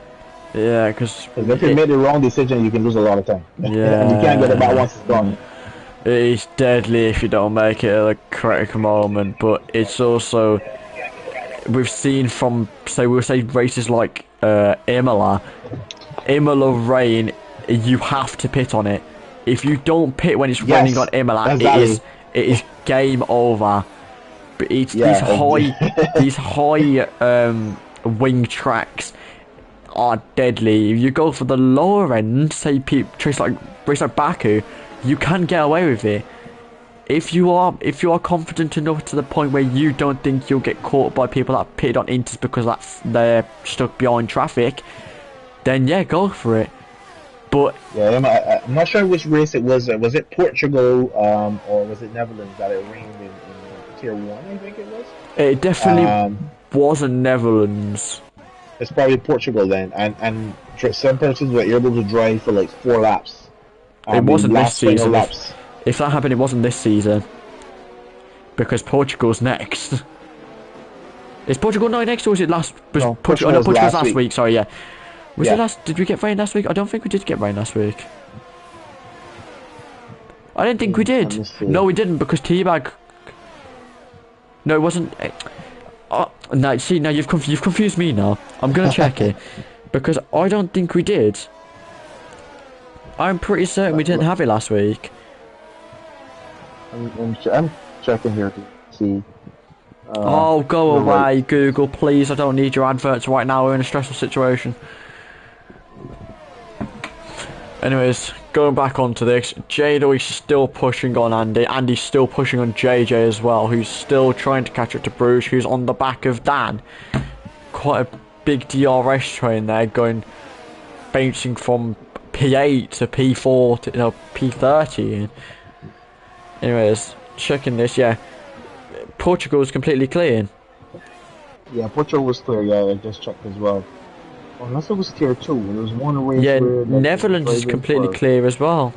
Yeah, because if you make the wrong decision, you can lose a lot of time. Yeah, and you can't get it back once it's gone. It is deadly if you don't make it at the correct moment, but it's also, we've seen from, we'll say races like Imola rain, you have to pit on it. If you don't pit when it's raining on Imola, exactly. it is game over. But it's these high wing tracks are deadly. If you go for the lower end, say race like Baku, you can get away with it. If you are confident enough to the point where you don't think you'll get caught by people that pitted on inters because they're stuck behind traffic, then yeah, go for it. But yeah, I'm not sure which race it was. Was it Portugal or was it Netherlands that it rained in Tier 1? I think it was. It definitely wasn't Netherlands. It's probably Portugal then, and some persons were able to drive for like 4 laps. It wasn't this season. If that happened, it wasn't this season. Because Portugal's next. Is Portugal not next, or was it last? No, Portugal's last week. Sorry, yeah. Was it last? Did we get rain last week? I don't think we did get rain last week. I didn't think we did. No, we didn't, because Teabag. No, it wasn't. No, see, now you've confused me now. I'm gonna check it, because I don't think we did. I'm pretty certain we didn't have it last week. I'm checking here to see. Oh, go away, Google, please. I don't need your adverts right now. We're in a stressful situation. Anyways, going back onto this, Jado is still pushing on Andy. Andy's still pushing on JJ as well, who's still trying to catch up to Bruges, who's on the back of Dan. Quite a big DRS train there going bouncing from P8 to P4 to P30. Anyways, checking this, yeah. Portugal is completely clean. Yeah, Portugal was clear. Yeah, I just checked as well. Unless it was tier 2. There was one race Yeah, where like it was Netherlands is driving completely for. clear as well.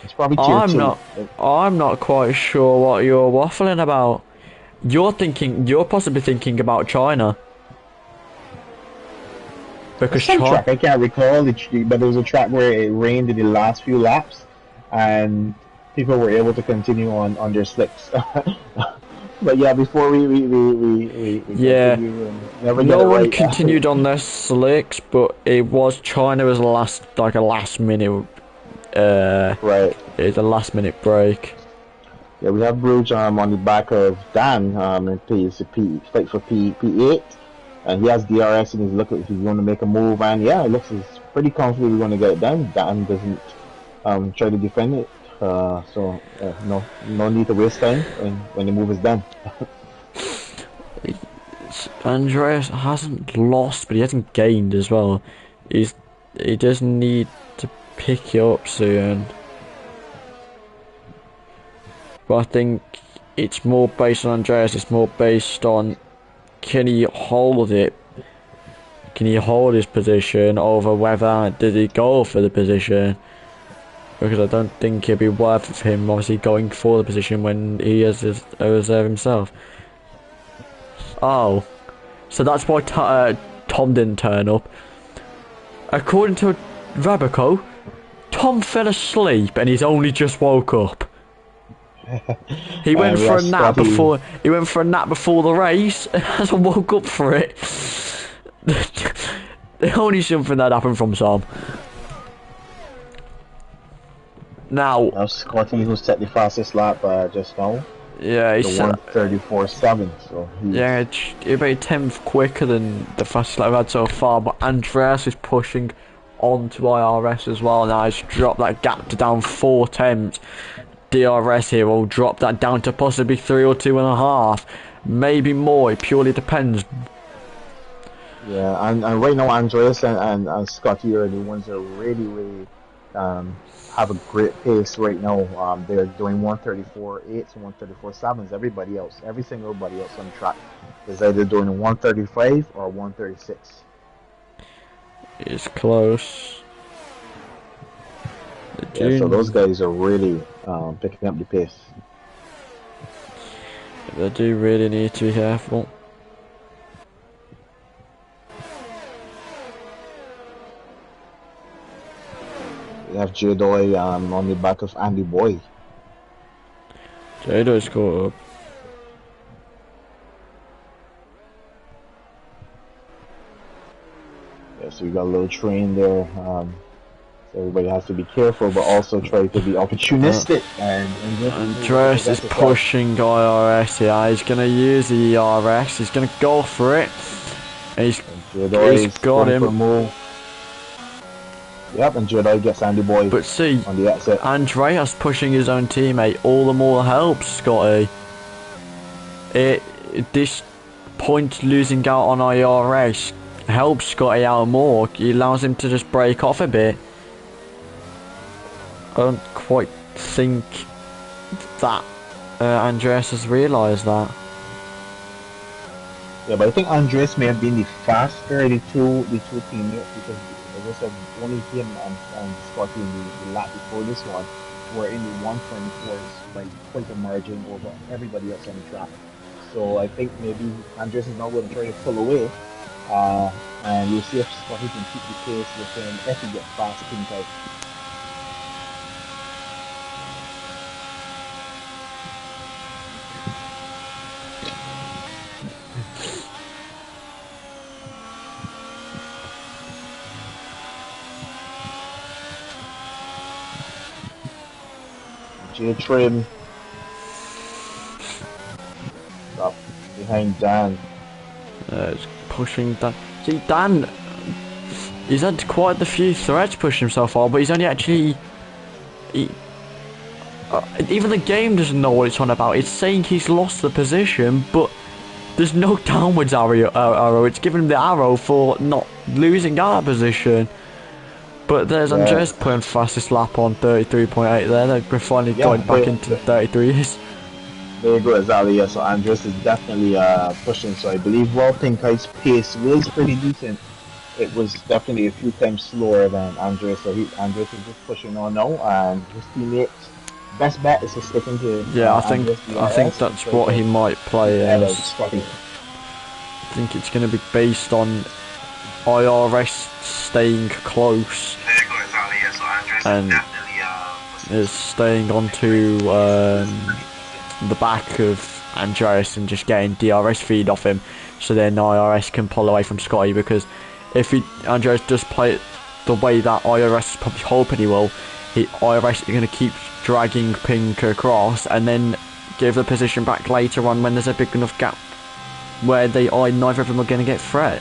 It's probably tier I'm 2. not. I'm not quite sure what you're waffling about. You're possibly thinking about China. Because Some China. track I can't recall, but there was a track where it rained in the last few laps, and people were able to continue on their slicks. But yeah, before we Yeah, continue and never get no it one right. continued on their slicks, but it was China was a last minute. Right. It's a last minute break. Yeah, we have Bruges on the back of Dan in fight for P8, and he has DRS and he's looking if he's going to make a move, and yeah, it looks he's pretty confident we're going to get it done. Dan doesn't try to defend it, so no need to waste time when the move is done. Andreas hasn't lost, but he hasn't gained as well. He does need to pick it up soon. But I think it's more based on Andreas. It's more based on can he hold it? Can he hold his position over whether did he go for the position? Because I don't think it'd be worth of him obviously going for the position when he is a reserve himself. Oh, so that's why Tom didn't turn up. According to Rabico, Tom fell asleep and he's only just woke up. He went for a nap before. He went for a nap before the race and hasn't woke up for it. The only something that happened from Tom. Now, Scotty who set the fastest lap just now. Yeah, the 1:34.7. So yeah, it's about a tenth quicker than the fastest lap I've had so far. But Andreas is pushing onto IRS as well now. He's dropped that gap to down 4 tenths. DRS here will drop that down to possibly 3 or 2.5, maybe more. It purely depends. Yeah, and right now Andreas and Scotty are the ones that really have a great pace right now. They're doing 1:34.8s and 1:34.7s. Every single body else on the track is either doing 1:35 or 1:36. It's close. Yeah, so those guys are really picking up the pace. They do really need to be careful. We have J-Doy on the back of Andy Boy. J-Doy's caught up. Yeah, so we got a little train there. So everybody has to be careful, but also try to be opportunistic. Andreas is pushing IRS here. He's going to use the ERS. He's going to go for it. He's got him. Yep, and Jedi gets Andy Boy. But see, on the exit. Andreas pushing his own teammate all the more helps Scotty. This point losing out on IRS helps Scotty out more. It allows him to just break off a bit. I don't quite think that Andreas has realised that. Yeah, but I think Andreas may have been the faster the two teammates because it was only him and Scotty in the lap before this one were in the 124s by quite a margin over everybody else on the track. So I think maybe Andreas is now going to try to pull away, and we'll see if Scotty can keep the pace with him if he gets fast pink out. J-Trim up behind Dan. It's pushing Dan. See, Dan, he's had quite a few threats push him so far, but he's only actually... even the game doesn't know what it's on about. It's saying he's lost the position, but There's no downwards arrow. It's giving him the arrow for not losing our position. But there's Yeah, Andres putting fastest lap on 33.8 there. They're finally yeah. going back into 33s. There you go, exactly. Yeah, so Andres is definitely pushing. So I believe Pinkite's pace was pretty decent. It was definitely a few times slower than Andres. So Andres is just pushing on now, and his teammates. Best bet is to stick into Yeah, Andres I think DRS and that's try what he to might keep play ahead of as. Scotty. I think it's going to be based on IRS staying close and is staying onto the back of Andreas and just getting DRS feed off him, so then IRS can pull away from Scotty. Because if Andreas does play it the way that IRS is probably hoping he will, IRS is going to keep dragging Pink across and then give the position back later on when there's a big enough gap where neither of them are going to get threat.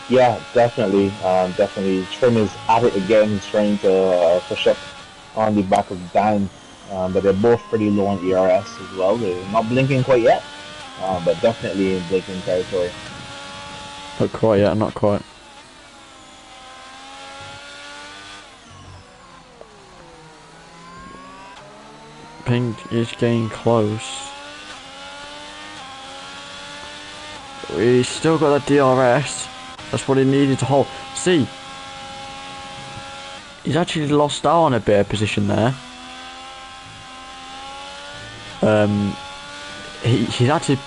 Yeah, definitely. Definitely. Trim is at it again. He's trying to push up on the back of Dan. But they're both pretty low on ERS as well. They're not blinking quite yet, but definitely in blinking territory. Not quite yet, not quite. Pink is getting close. He's still got that DRS. That's what he needed to hold. See, he's actually lost out on a bit of position there. He's actually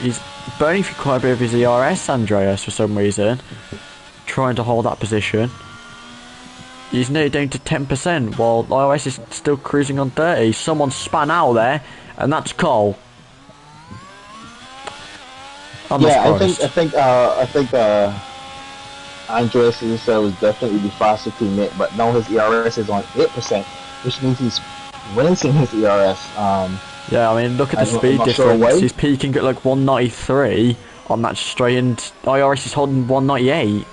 he's burning through quite a bit of his ERS, Andreas, for some reason, trying to hold that position. He's nearly down to 10%, while IOS is still cruising on 30. Someone span out there, and that's Cole. I think Andres was definitely the faster teammate, but now his ERS is on 8%, which means he's rinsing his ERS. Yeah, I mean, look at the speed difference. Sure, he's peaking at like 193 on that straight, and IRS is holding 198.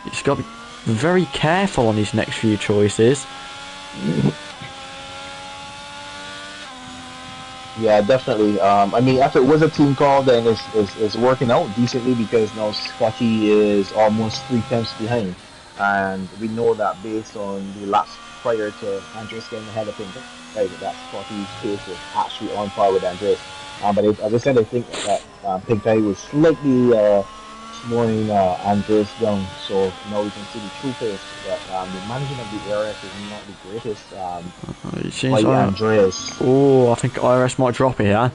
He's got to be very careful on his next few choices. Yeah, definitely. I mean, if it was a team call, then it's working out decently, because now Scotty is almost 3 tenths behind, and we know that based on the laps prior to Andres getting ahead of him, right, that Scotty's pace was actually on par with Andres. But as I said, I think that Pink Guy was slightly slowing Andres down, so now we can see the true pace. But the management of the ERS is not the greatest. It seems like Andres. Oh, I think IRS might drop it here.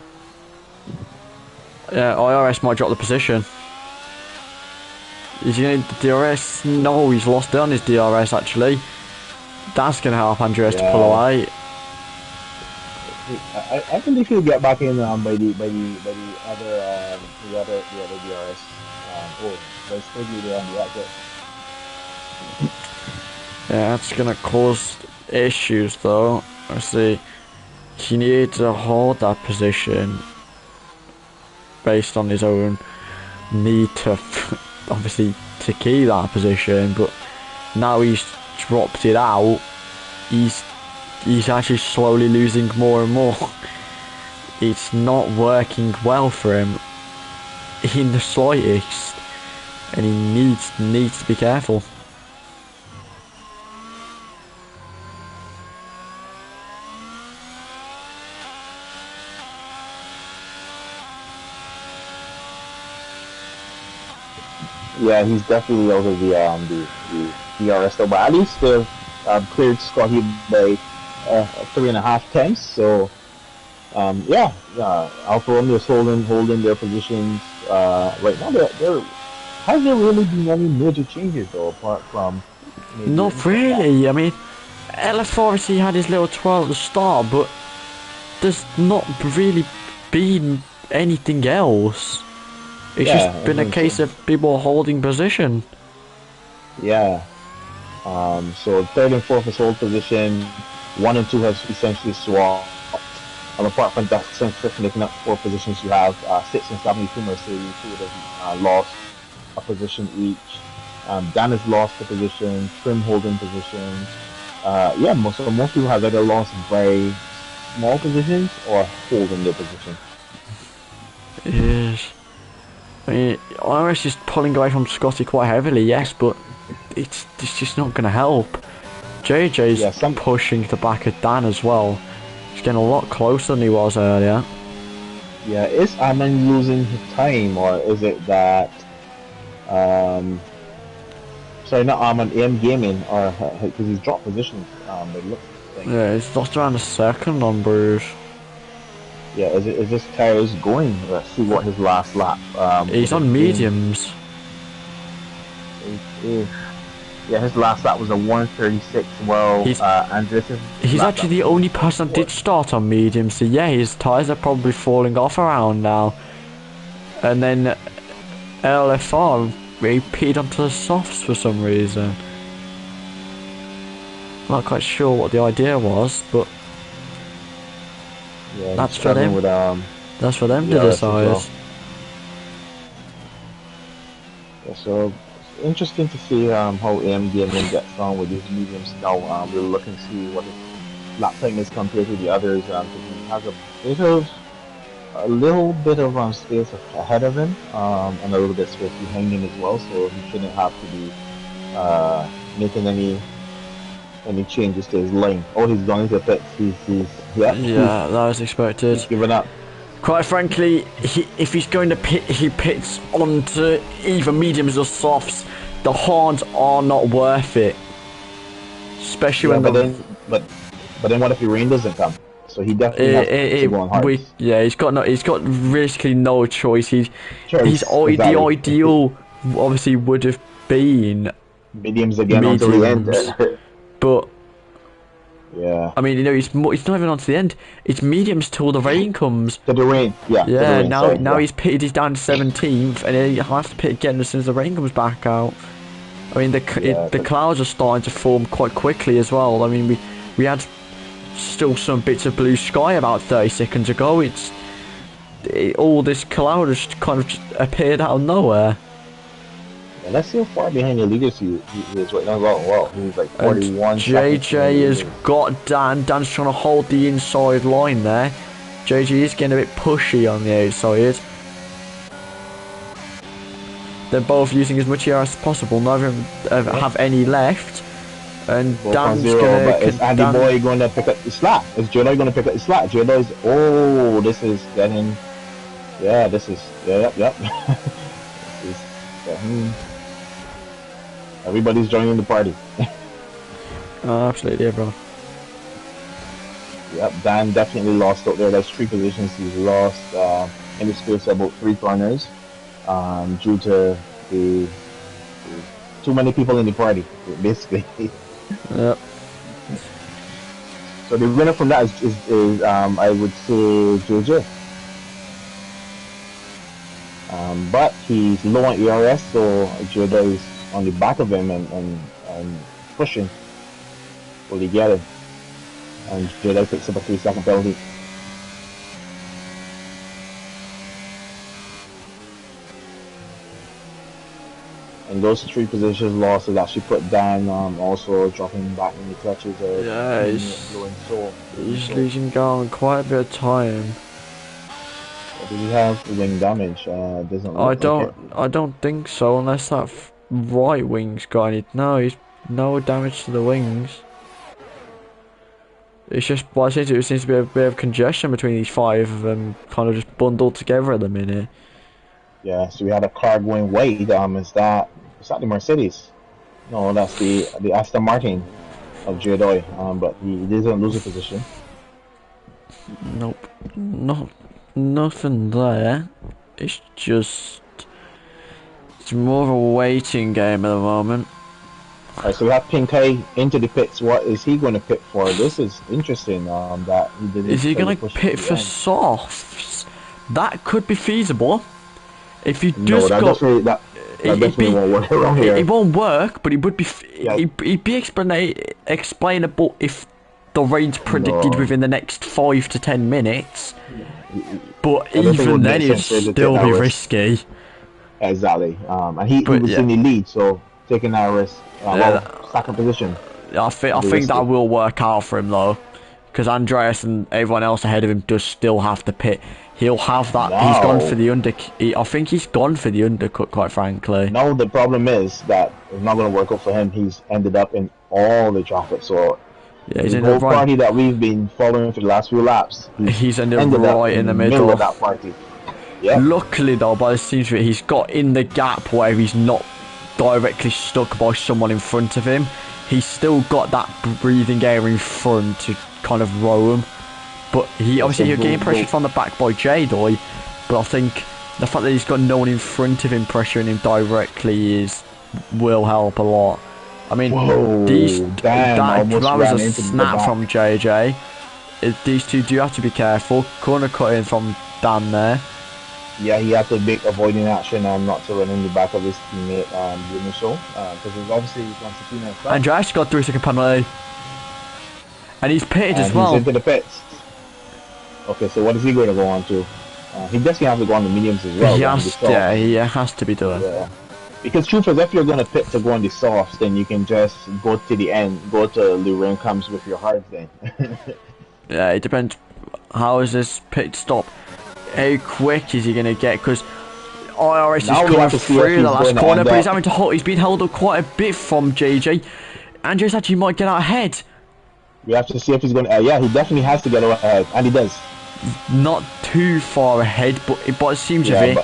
Yeah, IRS might drop the position. Is he going to DRS? No, he's lost down his DRS actually. That's going to help Andreas to pull away. I think he'll get back in by the other DRS. There's still there on the exit. Yeah, that's going to cause issues though. I see. He needs to hold that position based on his own need to obviously to keep that position, but now he's dropped it out. He's actually slowly losing more and more. It's not working well for him in the slightest, and he needs to be careful. Yeah, he's definitely out of the DRS though, but at least they've cleared Scotty by 3.5 tenths. So Alfa Romeo is holding their positions right now. Has there really been any major changes though, apart from not really? I mean, LF4 had his little twirl at the start, but there's not really been anything else. It's just been a case of people holding position. Yeah. So third and fourth is hold position. 1 and 2 has essentially swapped. Apart from that, since fifth making up 4 positions, you have 6 and 7 two Mercedes who would have lost a position each. Dan has lost a position. Trim holding position. Most people have either lost by small positions or holding their position. Yes. I mean, Irish is pulling away from Scotty quite heavily, yes, but it's just not going to help. JJ's Yeah, pushing the back of Dan as well. He's getting a lot closer than he was earlier. yeah, is Arman losing his time, or is it that sorry, not Arman, AM Gaming, or because he's dropped positions, it looks like. Yeah, he's lost around a second on Bruce. Yeah, is this Tyrus going? Let's see what his last lap. He's on mediums. Yeah, his last lap was a 1:36. Well, He's actually the only person that did start on mediums, so yeah, his tyres are probably falling off around now. And then LFR repeat onto the softs for some reason. Not quite sure what the idea was, but yeah, that's for them. That's for them to decide. Well. Yeah, so it's interesting to see how AM Gaming gets on with these mediums now. We're looking to see what his lap time is compared to the others. Because he has a little bit of space ahead of him, and a little bit space behind him as well. So he shouldn't have to be making any changes to his line. Oh, he's gone into pits. Yeah, that was expected. He's given up. Quite frankly, if he's going to pit, he pits onto either mediums or softs. The hards are not worth it, especially when. But then what if the rain doesn't come? So he definitely has to go on hards. He's got basically no choice. The ideal obviously would have been mediums again until the end. But yeah, I mean, it's not even on to the end. It's mediums till the rain comes. To the rain, yeah. Yeah. Now he's pitted. He's down to 17th, and then he has to pit again as soon as the rain comes back out. I mean, the clouds are starting to form quite quickly as well. I mean, we had still some bits of blue sky about 30 seconds ago. All this cloud has kind of just appeared out of nowhere. Yeah, let's see how far behind the leaders he is right now. Well, he's like 41. And JJ has got Dan. Dan's trying to hold the inside line there. JJ is getting a bit pushy on the outside. They're both using as much air as possible. Neither of them have any left. And Dan's gonna. Is Andy Boy going to pick up the slack? Is Joe going to pick up the slack? Joe's. Oh, this is getting. Yeah, this is. Yep. This is getting. Everybody's joining the party. Oh, absolutely, everyone. Yep, Dan definitely lost out there. That's 3 positions he's lost in the space of about 3 corners due to the too many people in the party, basically. Yep. So the winner from that is I would say JJ. But he's low on ERS, so JJ is on the back of him and pushing. Will he get it? And JJ picks up a 3-second penalty. And those 3 positions lost has actually put Dan also dropping back in the clutches. Yeah, he's losing down quite a bit of time. Did he have wing damage? Doesn't look I don't think so, unless that right wing's got any. No, he's no damage to the wings. It's just, well, it seems to be a bit of congestion between these 5 of them, kind of just bundled together at the minute. Yeah, so we had a car going wide. Is that the Mercedes? No, that's the Aston Martin of Jadoy. But he doesn't lose a position. Nope, nothing there. It's more of a waiting game at the moment. Alright, so we have Pinkay into the pits. What is he going to pit for? This is interesting. That he didn't. Is he going to pit for softs? That could be feasible. If you just that definitely won't work around here. It won't work, but it would be. It'd be explainable if the rain's predicted within the next 5 to 10 minutes. But even then, it'd still be risky. Exactly. And he was in the lead, so taking that risk. Second position. I think that will work out for him though, because Andreas and everyone else ahead of him does still have to pit. He'll have that. No. He's gone for the I think he's gone for the undercut, quite frankly. No, the problem is that it's not going to work out for him. He's ended up in all the traffic. So Yeah, he's the in the whole right. party that we've been following for the last few laps, He's ended up right in the middle of that party. Yep. Luckily, though, by the seams of it, he's got in the gap where he's not directly stuck by someone in front of him. He's still got that breathing area in front to kind of row him. But he obviously he's getting pressured from the back by J-Doy. But I think the fact that he's got no one in front of him pressuring him directly will help a lot. I mean, that was a snap from JJ. These two do have to be careful. Corner cutting from Dan there. Yeah, he had to be avoiding action and not to run in the back of his teammate, Initial, because he's obviously wants to clean us up. Andreas got 3-second penalty. And he's pitted as well. He's into the pits. Okay, so what is he going to go on to? He definitely has to go on the mediums as well. He has to be doing. Yeah. Because truth is, if you're going to pit to go on the softs, then you can just go to the end, go to the rain comes with your hards then. Yeah, it depends. How is this pit stop? How quick is he going to get? Because IRS is going through the last corner, but he's been held up quite a bit from JJ. Andreas actually might get out ahead. We have to see if he's going to... yeah, he definitely has to get out ahead, and he does. Not too far ahead, but it seems a bit.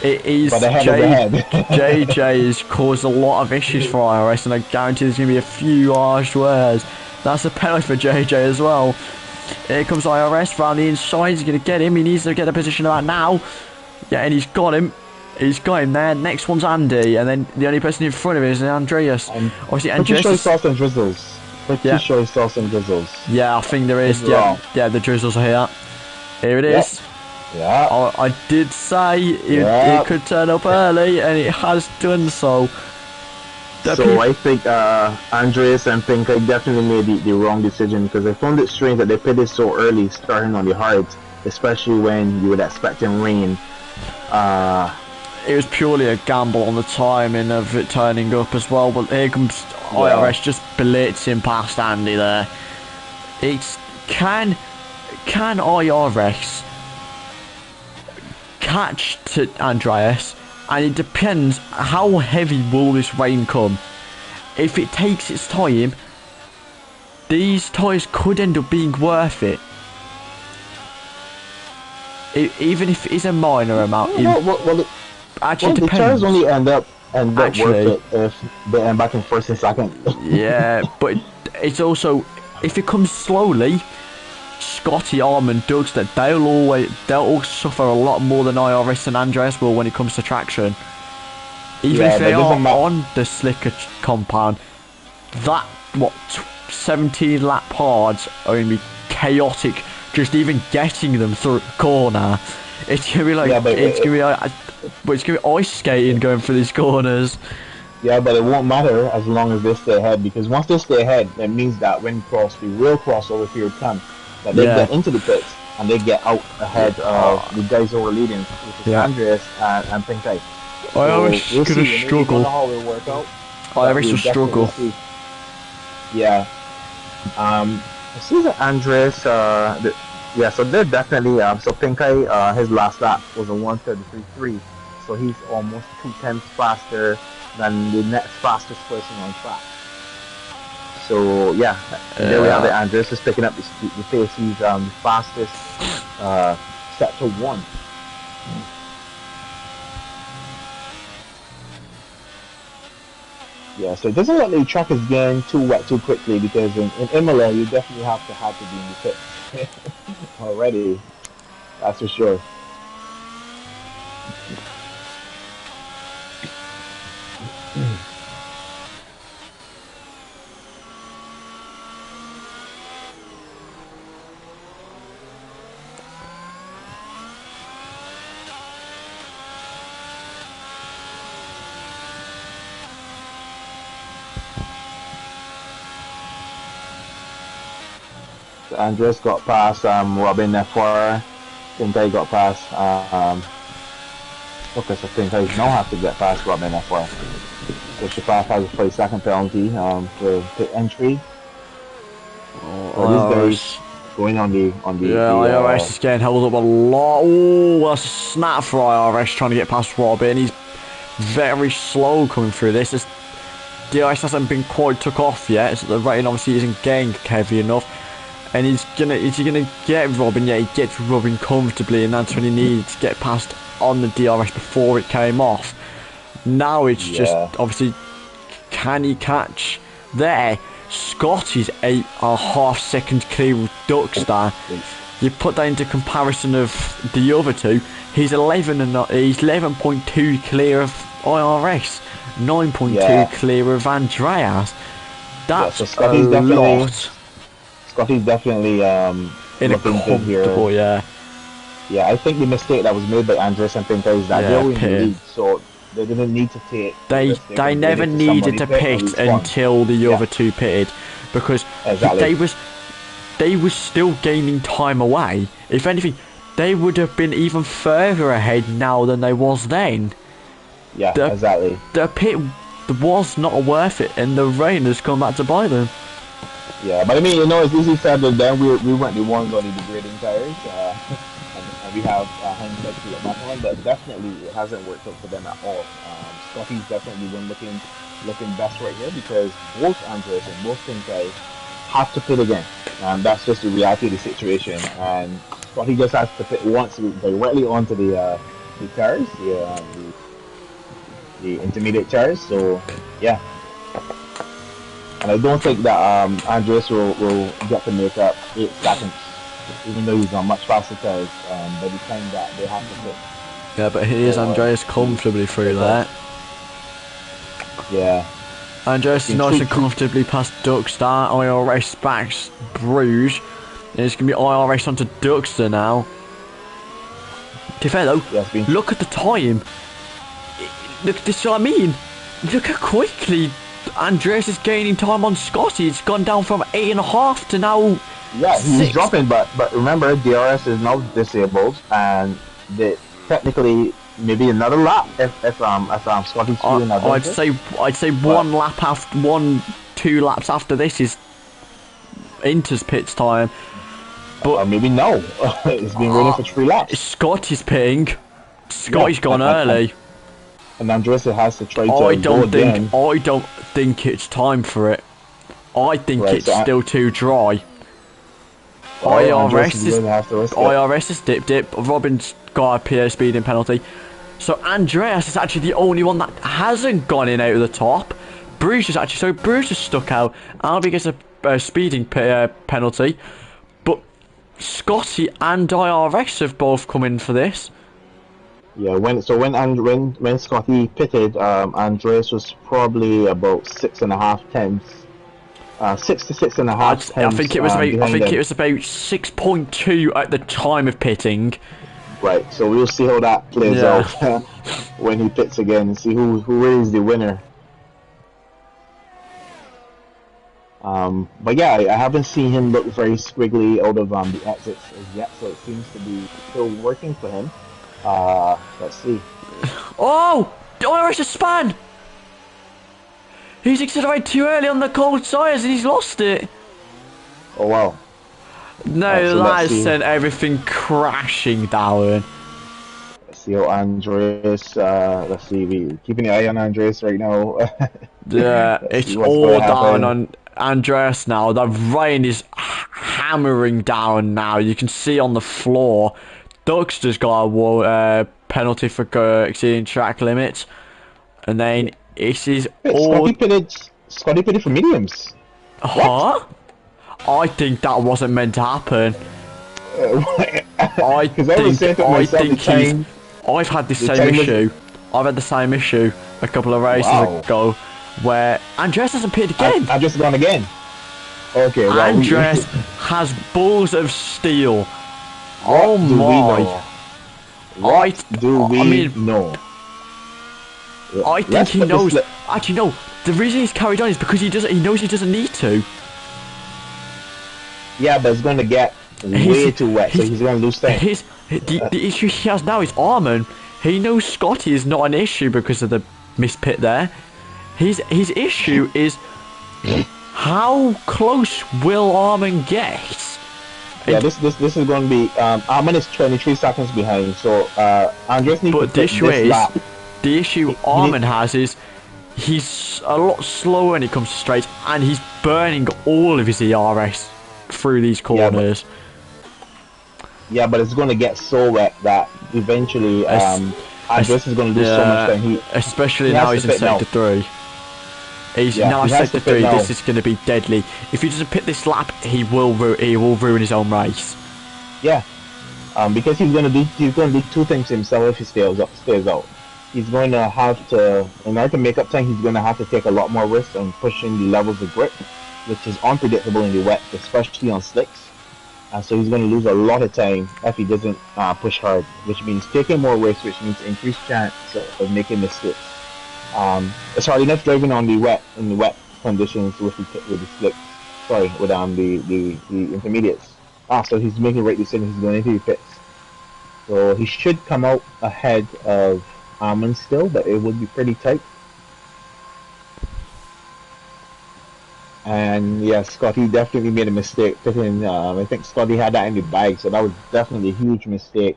It is JJ has caused a lot of issues for IRS, and I guarantee there's going to be a few harsh words. That's a penalty for JJ as well. Here comes IRS round the inside. He's going to get him. He needs to get a position of that now. Yeah, and he's got him. He's got him there. Next one's Andy, and then the only person in front of him is Andreas. Obviously, Andreas. Pretty sure he saw some drizzles. Pretty sure he saw some drizzles. Yeah, I think there is. Yeah, the drizzles are here. Here it is. Yeah. I did say it could turn up early, and it has done so. So I think Andreas and Pinker definitely made the wrong decision, because I found it strange that they pitted so early, starting on the hards, especially when you would expect in rain. It was purely a gamble on the timing of it turning up as well, but here comes IRS just blitzing past Andy there. It's can IRS catch to Andreas? And it depends how heavy will this rain come. If it takes its time, these tyres could end up being worth it. Even if it is a minor amount. Actually, the tyres only end up worth it if they end back in first and second. Yeah, but it's also, if it comes slowly, Scotty, Arm and Doug's, that they'll all suffer a lot more than IRS and Andreas will when it comes to traction. Even if they are on the slicker compound, that 17 lap hards are going to be chaotic. Just even getting them through the corner, it's gonna be like it's gonna be ice skating going through these corners. Yeah, but it won't matter as long as they stay ahead, because once they stay ahead, that means that when the real crossover period comes, that they get into the pits and they get out ahead of the guys who are leading, which is Andreas and Pinkai. IRS is going to struggle. How it work out. IRS will struggle. Yeah. I see that Andreas, so they're definitely, so Pinkai, his last lap was a 1:33.3, so he's almost 2 tenths faster than the next fastest person on track. So yeah, there we have it. Andreas is picking up the pace. He's the fastest sector 1. Yeah, so it doesn't look like the track is getting too wet too quickly, because in Imola you definitely have to be in the pit already. That's for sure. Andreas got past Robin F4. Pinkai got past okay, so Pinkai now have to get past Robin F4. So Shafaf has a 40-second penalty for pit entry. going on the Yeah, IRS is getting held up a lot. Oh, that's a snap for IRS trying to get past Robin. He's very slow coming through this. DRS hasn't been quite took off yet, so the rating obviously isn't getting heavy enough. And is he gonna get Robin? Yeah, he gets Robin comfortably, and that's when he needed to get past on the DRS before it came off. Now it's just obviously, can he catch there? Scott is 8.5 seconds clear of Duckstar. You put that into comparison of the other two, he's 11.2 clear of IRS, 9.2 clear of Andreas. That's so a lot. Scotty's definitely In a comfortable, yeah, I think the mistake that was made by Andres and Pinto is that they were in the lead, so they didn't need to take. They never needed to pit until the other two pitted, because they was still gaining time away. If anything, they would have been even further ahead now than they was then. Yeah, exactly. The pit was not worth it, and the rain has come back to bite them. Yeah, but I mean, you know, it's easy said that then we weren't the ones on the degrading tires, and we have hindsight to look back on, but definitely it hasn't worked out for them at all. Scotty's definitely been looking best right here, because both Andres and both Pinto have to pit again, and that's just the reality of the situation. And Scotty just has to pit once directly onto the tires, the intermediate tires. So yeah. And I don't think that Andres will get to make up 8 seconds, even though he's on much faster tires by the time that they have to pit. Yeah, but here's Andreas comfortably through that. Yeah. Andreas is nice and comfortably past Duckstar. IRS backs Bruges. And it's going to be IRS onto Duckster now. To be fair though, look at the time. Look, this is what I mean. Look how quickly Andreas is gaining time on Scotty. It's gone down from 8.5 to now. Yeah, he's 6. dropping, but remember, DRS is now disabled, and technically maybe another lap if Scotty's feeling I'd say 2 laps after this is Inter's pit's time. But or maybe no. It's been running for 3 laps. Scotty's pitting. Scotty's gone early. And Andres has to try to I don't think it's time for it. I think it's still too dry. IRS is dip. Robin's got a PO speeding penalty. So Andreas is actually the only one that hasn't gone in out of the top. Bruce is stuck out. Albi gets a speeding penalty. But Scotty and IRS have both come in for this. Yeah, when Scotty pitted, Andres was probably about 6.5 tenths, 6 to 6.5 tenths. I think it was about 6.2 at the time of pitting. Right, so we'll see how that plays out when he pits again and see who is the winner. But yeah, I haven't seen him look very squiggly out of the exits as yet, so it seems to be still working for him. Let's see. Oh! IRS a span! He's accelerated too early on the cold tires and he's lost it. Oh wow. No, that has sent everything crashing down. Let's see how Andres, let's see, we keeping an eye on Andres right now. Yeah, it's all down on Andres now. The rain is hammering down now. You can see on the floor. Duckster's got a penalty for exceeding track limits. And then this is all... Scotty pitted for mediums. Huh? What? I think that wasn't meant to happen. I've had the same issue. I've had the same issue a couple of races ago, where Andres hasn't pitted again. I've just gone again. Okay, well, Andres has balls of steel. Oh my! What do we know? I think he knows. Actually, no. The reason he's carried on is because he knows he doesn't need to. Yeah, but it's going to get way too wet, so he's going to lose time. The issue he has now is Armin. He knows Scotty is not an issue because of the missed pit there. His issue is how close will Armin get? Yeah, And this is going to be. Armin is 23 seconds behind, so Andres needs to but the fit issue this is, lap. the issue He need, Armin has is he's a lot slower when it comes to straights, and he's burning all of his ERS through these yeah, but corners. it's going to get so wet that eventually Es- es- Andres is going to lose so much time. Especially He now has to he's in fit sector now. 3. He's Yeah, now he has to sector fit 3. now. This is going to be deadly. If he doesn't pit this lap, he will ruin his own race. Yeah, because he's going to do two things himself if he stays out. He's going to have to, in order to make up time, he's going to have to take a lot more risks on pushing the levels of grip, which is unpredictable in the wet, especially on slicks. And so he's going to lose a lot of time if he doesn't push hard, which means taking more risks, which means increased chance of making mistakes. It's hard enough driving on the wet conditions with the slicks. Sorry, with the intermediates. So he's making the right decision. He's going into the pits. So he should come out ahead of Armin still, but it would be pretty tight. And yeah, Scotty definitely made a mistake picking. I think Scotty had that in the bag, so that was definitely a huge mistake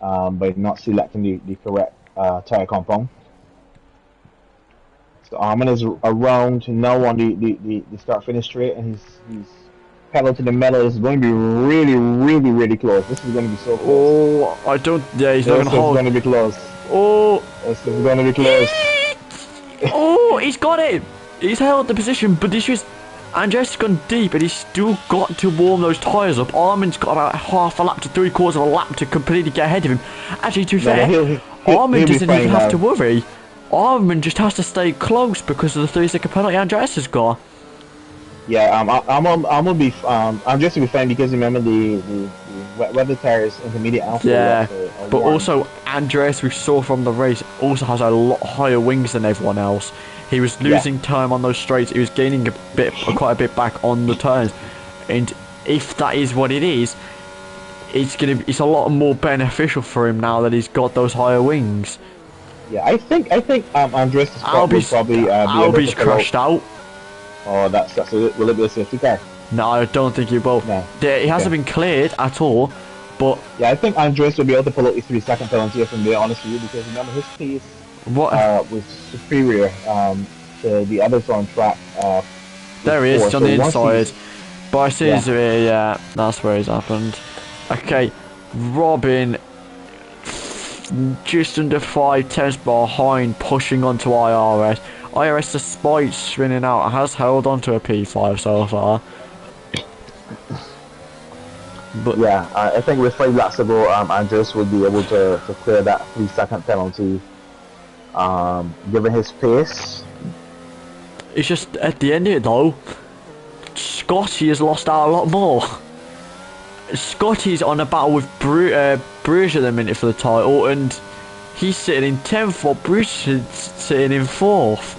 by not selecting the correct tire compound. So Armin is around now on the start finish straight, and he's pedal to the metal. It's going to be really, really, really close. This is going to be so close. Oh, I don't. Yeah, he's not going This to is hold. going to be close. Oh, This is going to be close. oh, he's got it. He's held the position, but this is Andres has gone deep, and he's still got to warm those tyres up. Armin's got about half a lap to 3/4 of a lap to completely get ahead of him. Actually, to be fair, Armin doesn't even have to worry. Armin just has to stay close because of the 3-second penalty Andres has got. Yeah, Andres will be fine because remember the wet weather tires intermediate and full Yeah, but warm. also Andres, we saw from the race, also has a lot higher wings than everyone else. He was losing time on those straights. He was gaining quite a bit back on the turns, and if that is what it is, it's a lot more beneficial for him now that he's got those higher wings. Yeah, I think Andres is probably Albie's crashed out. Oh, that's it. Will it be a safety car? No, I don't think he will. No. He hasn't been cleared at all, but yeah, I think Andres will be able to pull out the 3-second penalty if I'm being honest with you, because remember his pace was superior to the others on track. There he is, he's on the inside. But I see he's yeah, that's where he's happened. Okay, Robin just under 5 tenths behind, pushing onto IRS. IRS, despite spinning out, has held on to a P5 so far. But yeah, I think with 5 laps to go, Andres would be able to clear that 3-second penalty. Given his pace. It's just at the end of it though, Scotty has lost out a lot more. Scotty's on a battle with Bruce at the minute for the title, and he's sitting in 10th while Bruce is sitting in 4th.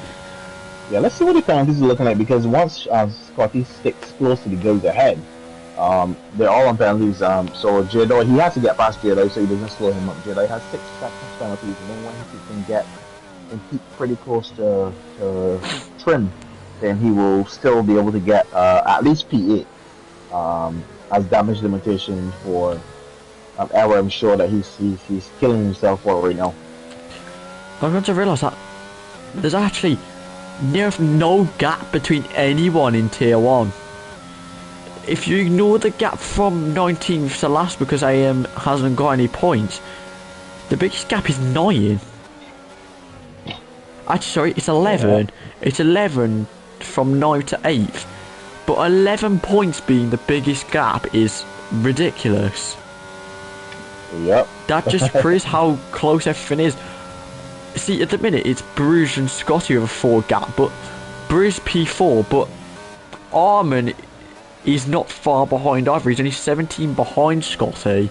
Yeah, let's see what the penalties are looking like, because once Scotty sticks close to the guys ahead, they're all on penalties. So Jedi, he has to get past Jedi so he doesn't slow him up. Jedi has 6 seconds penalties, and then when he can get and keep pretty close to trim, then he will still be able to get at least P8 as damage limitation for error. I'm sure that he's killing himself for right now. I'm going to realise that there's actually near no gap between anyone in Tier 1. If you ignore the gap from 19th to last because AM hasn't got any points, the biggest gap is 9. Actually, sorry, it's 11. Yeah. It's 11 from 9th to 8th. But 11 points being the biggest gap is ridiculous. Yep. That just proves how close everything is. See, at the minute, it's Bruges and Scotty with a 4 gap, but Bruges P4, but Armin is not far behind either. He's only 17 behind Scotty,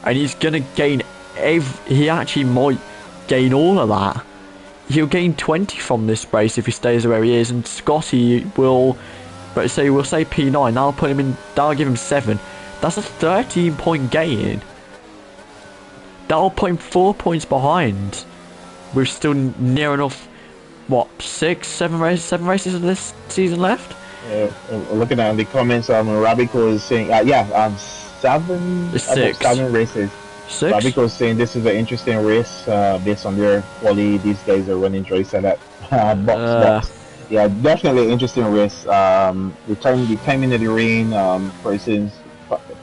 and he's going to gain he actually might gain all of that. He'll gain 20 from this race if he stays where he is, and Scotty will, we'll say P9. That'll give him 7. That's a 13-point gain. That'll put him 4 points behind. We're still near enough. What, 7 races of this season left? Looking at the comments, Rabico is saying, seven, It's about six. 7 races. Six? Babiko was saying this is an interesting race based on their quality. These guys are running Joyce and that box Uh, box. Yeah, definitely an interesting race. The timing of the rain, for instance,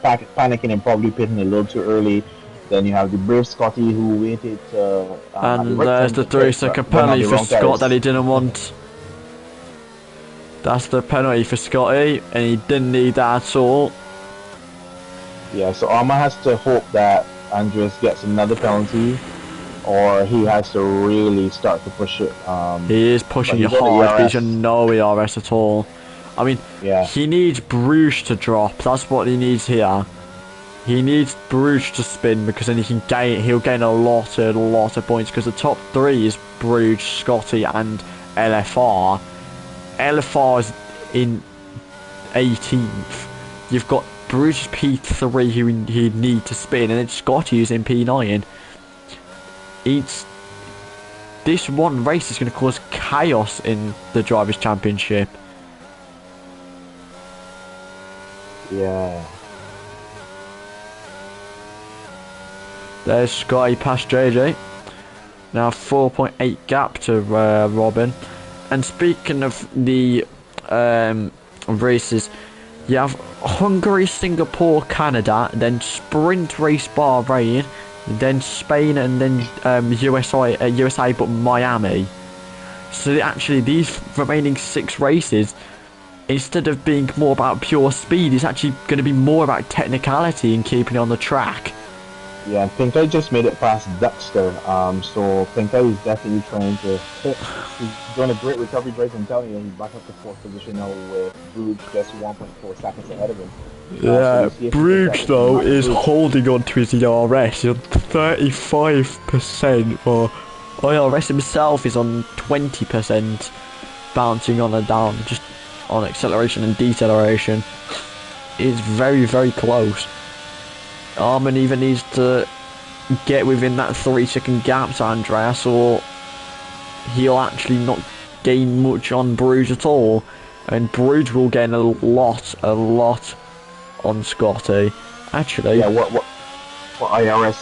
panicking and probably pitting a little too early. Then you have the brave Scotty who waited at the and right there's time the to pit, but 3 second went on penalty the for wrong Scott that he tires. didn't want. That's the penalty for Scotty, and he didn't need that at all. Yeah, so Arma has to hope that Andres gets another penalty, or he has to really start to push it. He is But pushing it he's on the hard, but he's ERS. no ERS at all. I mean, Yeah, he needs Bruges to drop. That's what he needs here. He needs Bruges to spin because then he'll gain a lot of points because the top three is Bruges, Scotty, and LFR. LFR is in 18th. You've got Bruges P3 who he need to spin, and then Scotty is in P9. It's this one race is going to cause chaos in the Drivers' Championship. yeah. There's Scotty past JJ. Now 4.8 gap to Robin. And speaking of the races, you have Hungary, Singapore, Canada, then sprint race Bahrain, then Spain, and then USA but Miami. So actually these remaining 6 races, instead of being more about pure speed, it's actually going to be more about technicality and keeping it on the track. Yeah, Pinkai just made it past Duckster. So Pinkai is definitely trying to hit. He's doing a great recovery break. I'm telling you, he's back up to 4th position now with Bruges just 1.4 seconds ahead of him. So Yeah, we'll see if he can try Bruges to come though back. is Bruges. holding on to his ERS. He's on 35%, for IRS himself is on 20%, bouncing on and down, just on acceleration and deceleration. It's very, very close. Armin even needs to get within that 3-second gap to Andreas, or he'll actually not gain much on Bruges at all, and Bruges will gain a lot on Scotty. Actually, Yeah, what IRS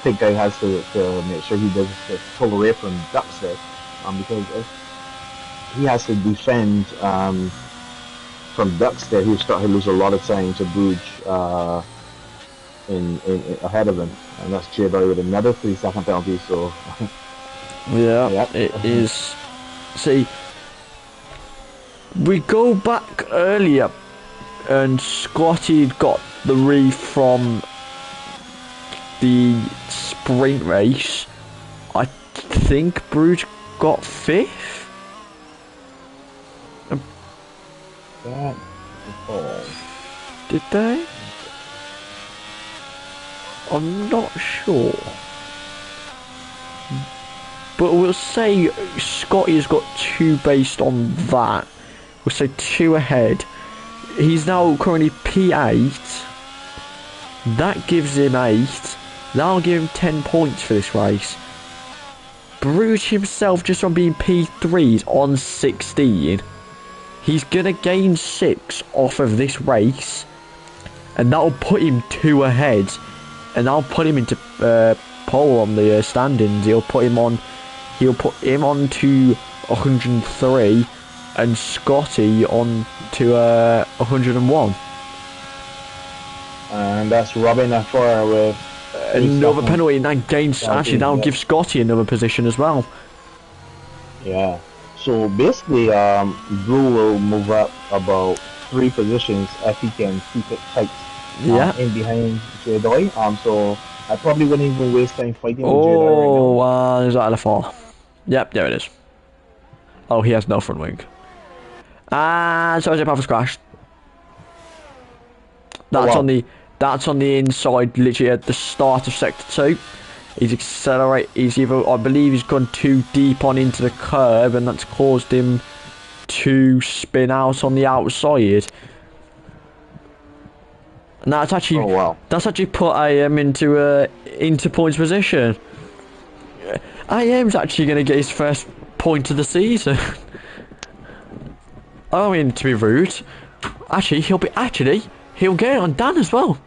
Pinkai has to make sure he doesn't pull away from Duckster, because if he has to defend from Duckster, he'll start to lose a lot of time to Bruges. In ahead of him, and that's J-Boy with another 3-second penalty. So, yeah, yeah, it is. See, we go back earlier, and Scotty got the read from the sprint race. I think Bruges got 5th. that. Oh. Did they? I'm not sure. But we'll say Scotty's got 2 based on that. We'll say 2 ahead. He's now currently P8. That gives him 8. That'll give him 10 points for this race. Bruges himself, just from being P3, is on 16. He's gonna gain 6 off of this race, and that'll put him 2 ahead. And I'll put him into pole on the standings. He'll put him on to 103, and Scotty on to 101. And that's Robin Afora with Another penalty, and that gains actually that'll give Scotty another position as well. Yeah. So basically, Blue will move up about 3 positions if he can keep it tight. Yeah. In behind J-Doy. So I probably wouldn't even waste time fighting with J-Doy right Oh, now. there's that LFR. Yep, there it is. Oh, he has no front wing. And so Path has crashed. That's wow. on the inside, literally at the start of sector 2. He's I believe he's gone too deep on into the curb, and that's caused him to spin out on the outside. And that's actually put IM into points position. IM's actually going to get his first point of the season. I don't mean to be rude. He'll get it on Dan as well.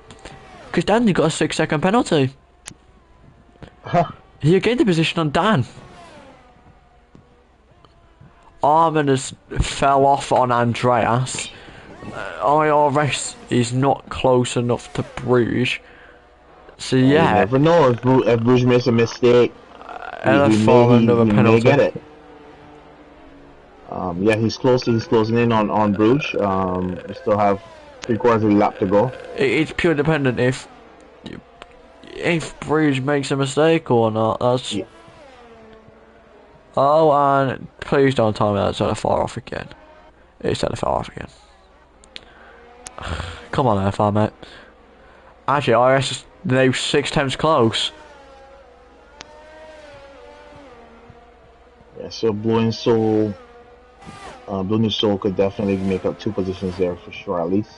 Because Dan got a 6-second penalty. He gained the position on Dan. Armin has fell off on Andreas. IRS is not close enough to Bruges. So yeah. You never know if Bruges makes a mistake. Another he penalty. may get it. Yeah, he's closing in on Bruges. We still have 3/4 of the lap to go. It's pure dependent if Bruges makes a mistake or not. That's Yeah. Oh, and please don't tell me that's out of far off again. It's out of far off again. Come on, FR, mate. Actually, IRS is now 6 times close. Yeah, so Blue and Soul could definitely make up 2 positions there for sure, at least.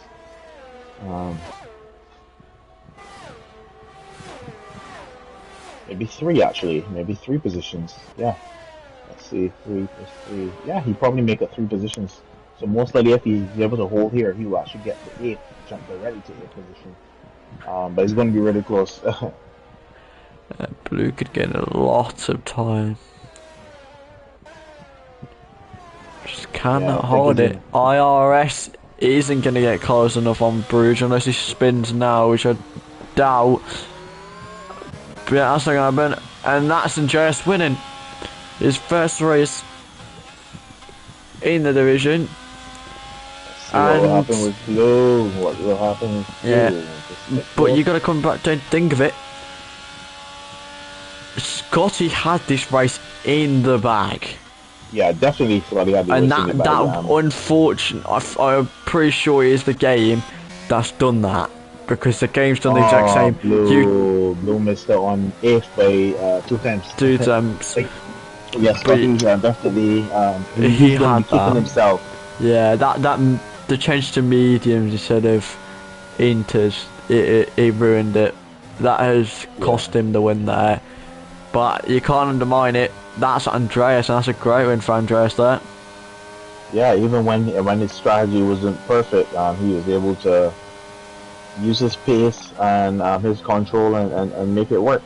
Maybe 3 actually, maybe 3 positions. Yeah. Let's see, 3 plus 3. Yeah, he'd probably make up 3 positions. So most likely, if he's able to hold here, he will actually get to 8, jump directly to 8th position. But he's going to be really close. Blue could get a lot of time. Just cannot hold it. IRS isn't going to get close enough on Bruges unless he spins now, which I doubt. But yeah, that's not going to happen. And that's Andreas winning his first race in the division. What will happen with Blue? What will happen with Blue? Yeah, but you got to come back to think of it. Scotty had this race in the bag. Yeah, definitely Scotty had the race in the bag. And that unfortunate, I'm pretty sure it is the game that's done that. Because the game's done the exact same. Blue missed out on 8th by 2 times. 2 times. Yeah, Scotty definitely he had that. himself. Yeah, that the change to mediums instead of inters, it ruined it. That has cost him the win there. But you can't undermine it. That's Andreas, and that's a great win for Andreas there. Yeah, even when his strategy wasn't perfect, he was able to use his pace and his control and make it work.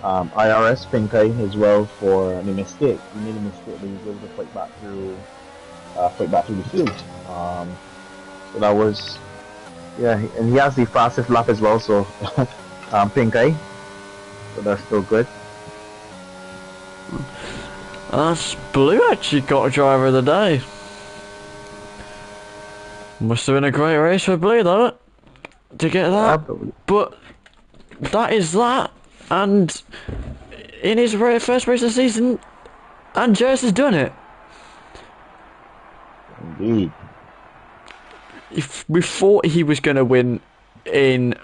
IRS pink eye as well for the mistake. He made a mistake, but he was able to fight back through the field. So that was, yeah, and he has the fastest lap as well. So pink eye. So that's still good. Blue actually got a driver of the day. Must have been a great race for Blue though, to get that. But that is that, and in his first race of the season, Andreas has done it. Indeed. If we thought he was going to win in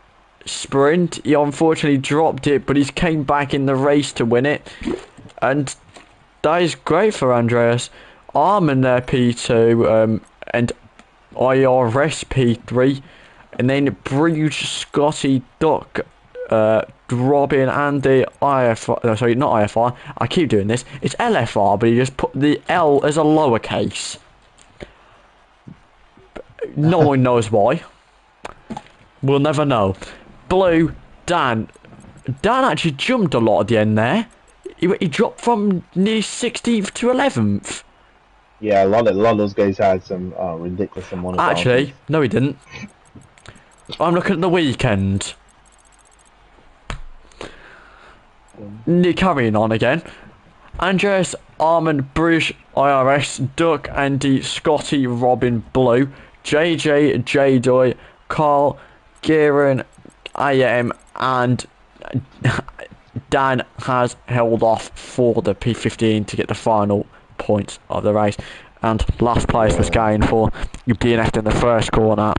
sprint, he unfortunately dropped it, but he's came back in the race to win it, and that is great for Andreas. Armin there P2, and IRS P3, and then Bruges, Scotty, Duck, Robin, Andy, IFR. No, sorry, not IFR. I keep doing this. It's LFR, but he just put the L as a lowercase. No one knows why. We'll never know. Blue, Dan. Dan actually jumped a lot at the end there. He dropped from near 16th to 11th. Yeah, a lot of those guys had some ridiculous amount of Actually, no he didn't. I'm looking at the weekend. Carrying on again. Andreas, Armin, Bruges, IRS, Duck, Andy, Scotty, Robin, Blue, JJ, J-Doy, Carl, Kieran, IM, and Dan has held off for the P15 to get the final points of the race. And last place was going for DNF in the first corner.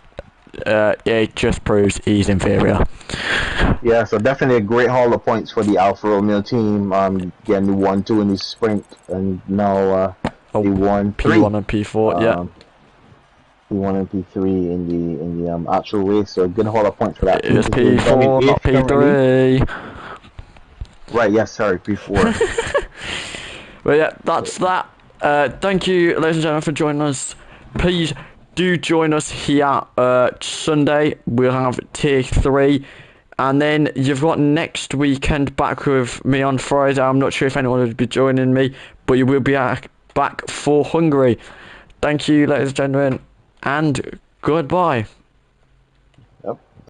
It just proves he's inferior. Yeah, so definitely a great haul of points for the Alfa Romeo team. Getting the 1-2 in the sprint, and now they won P1 and P4. Yeah. P1 and P3 in the actual race. So a good haul of points for that. It was P4, not P3. Right. Yes. Sorry, P4. But yeah, that's that. Thank you, ladies and gentlemen, for joining us. Please do join us here Sunday. We'll have tier 3 And then you've got next weekend back with me on Friday. I'm not sure if anyone will be joining me, but you will be back for Hungary. Thank you, ladies and gentlemen, and goodbye.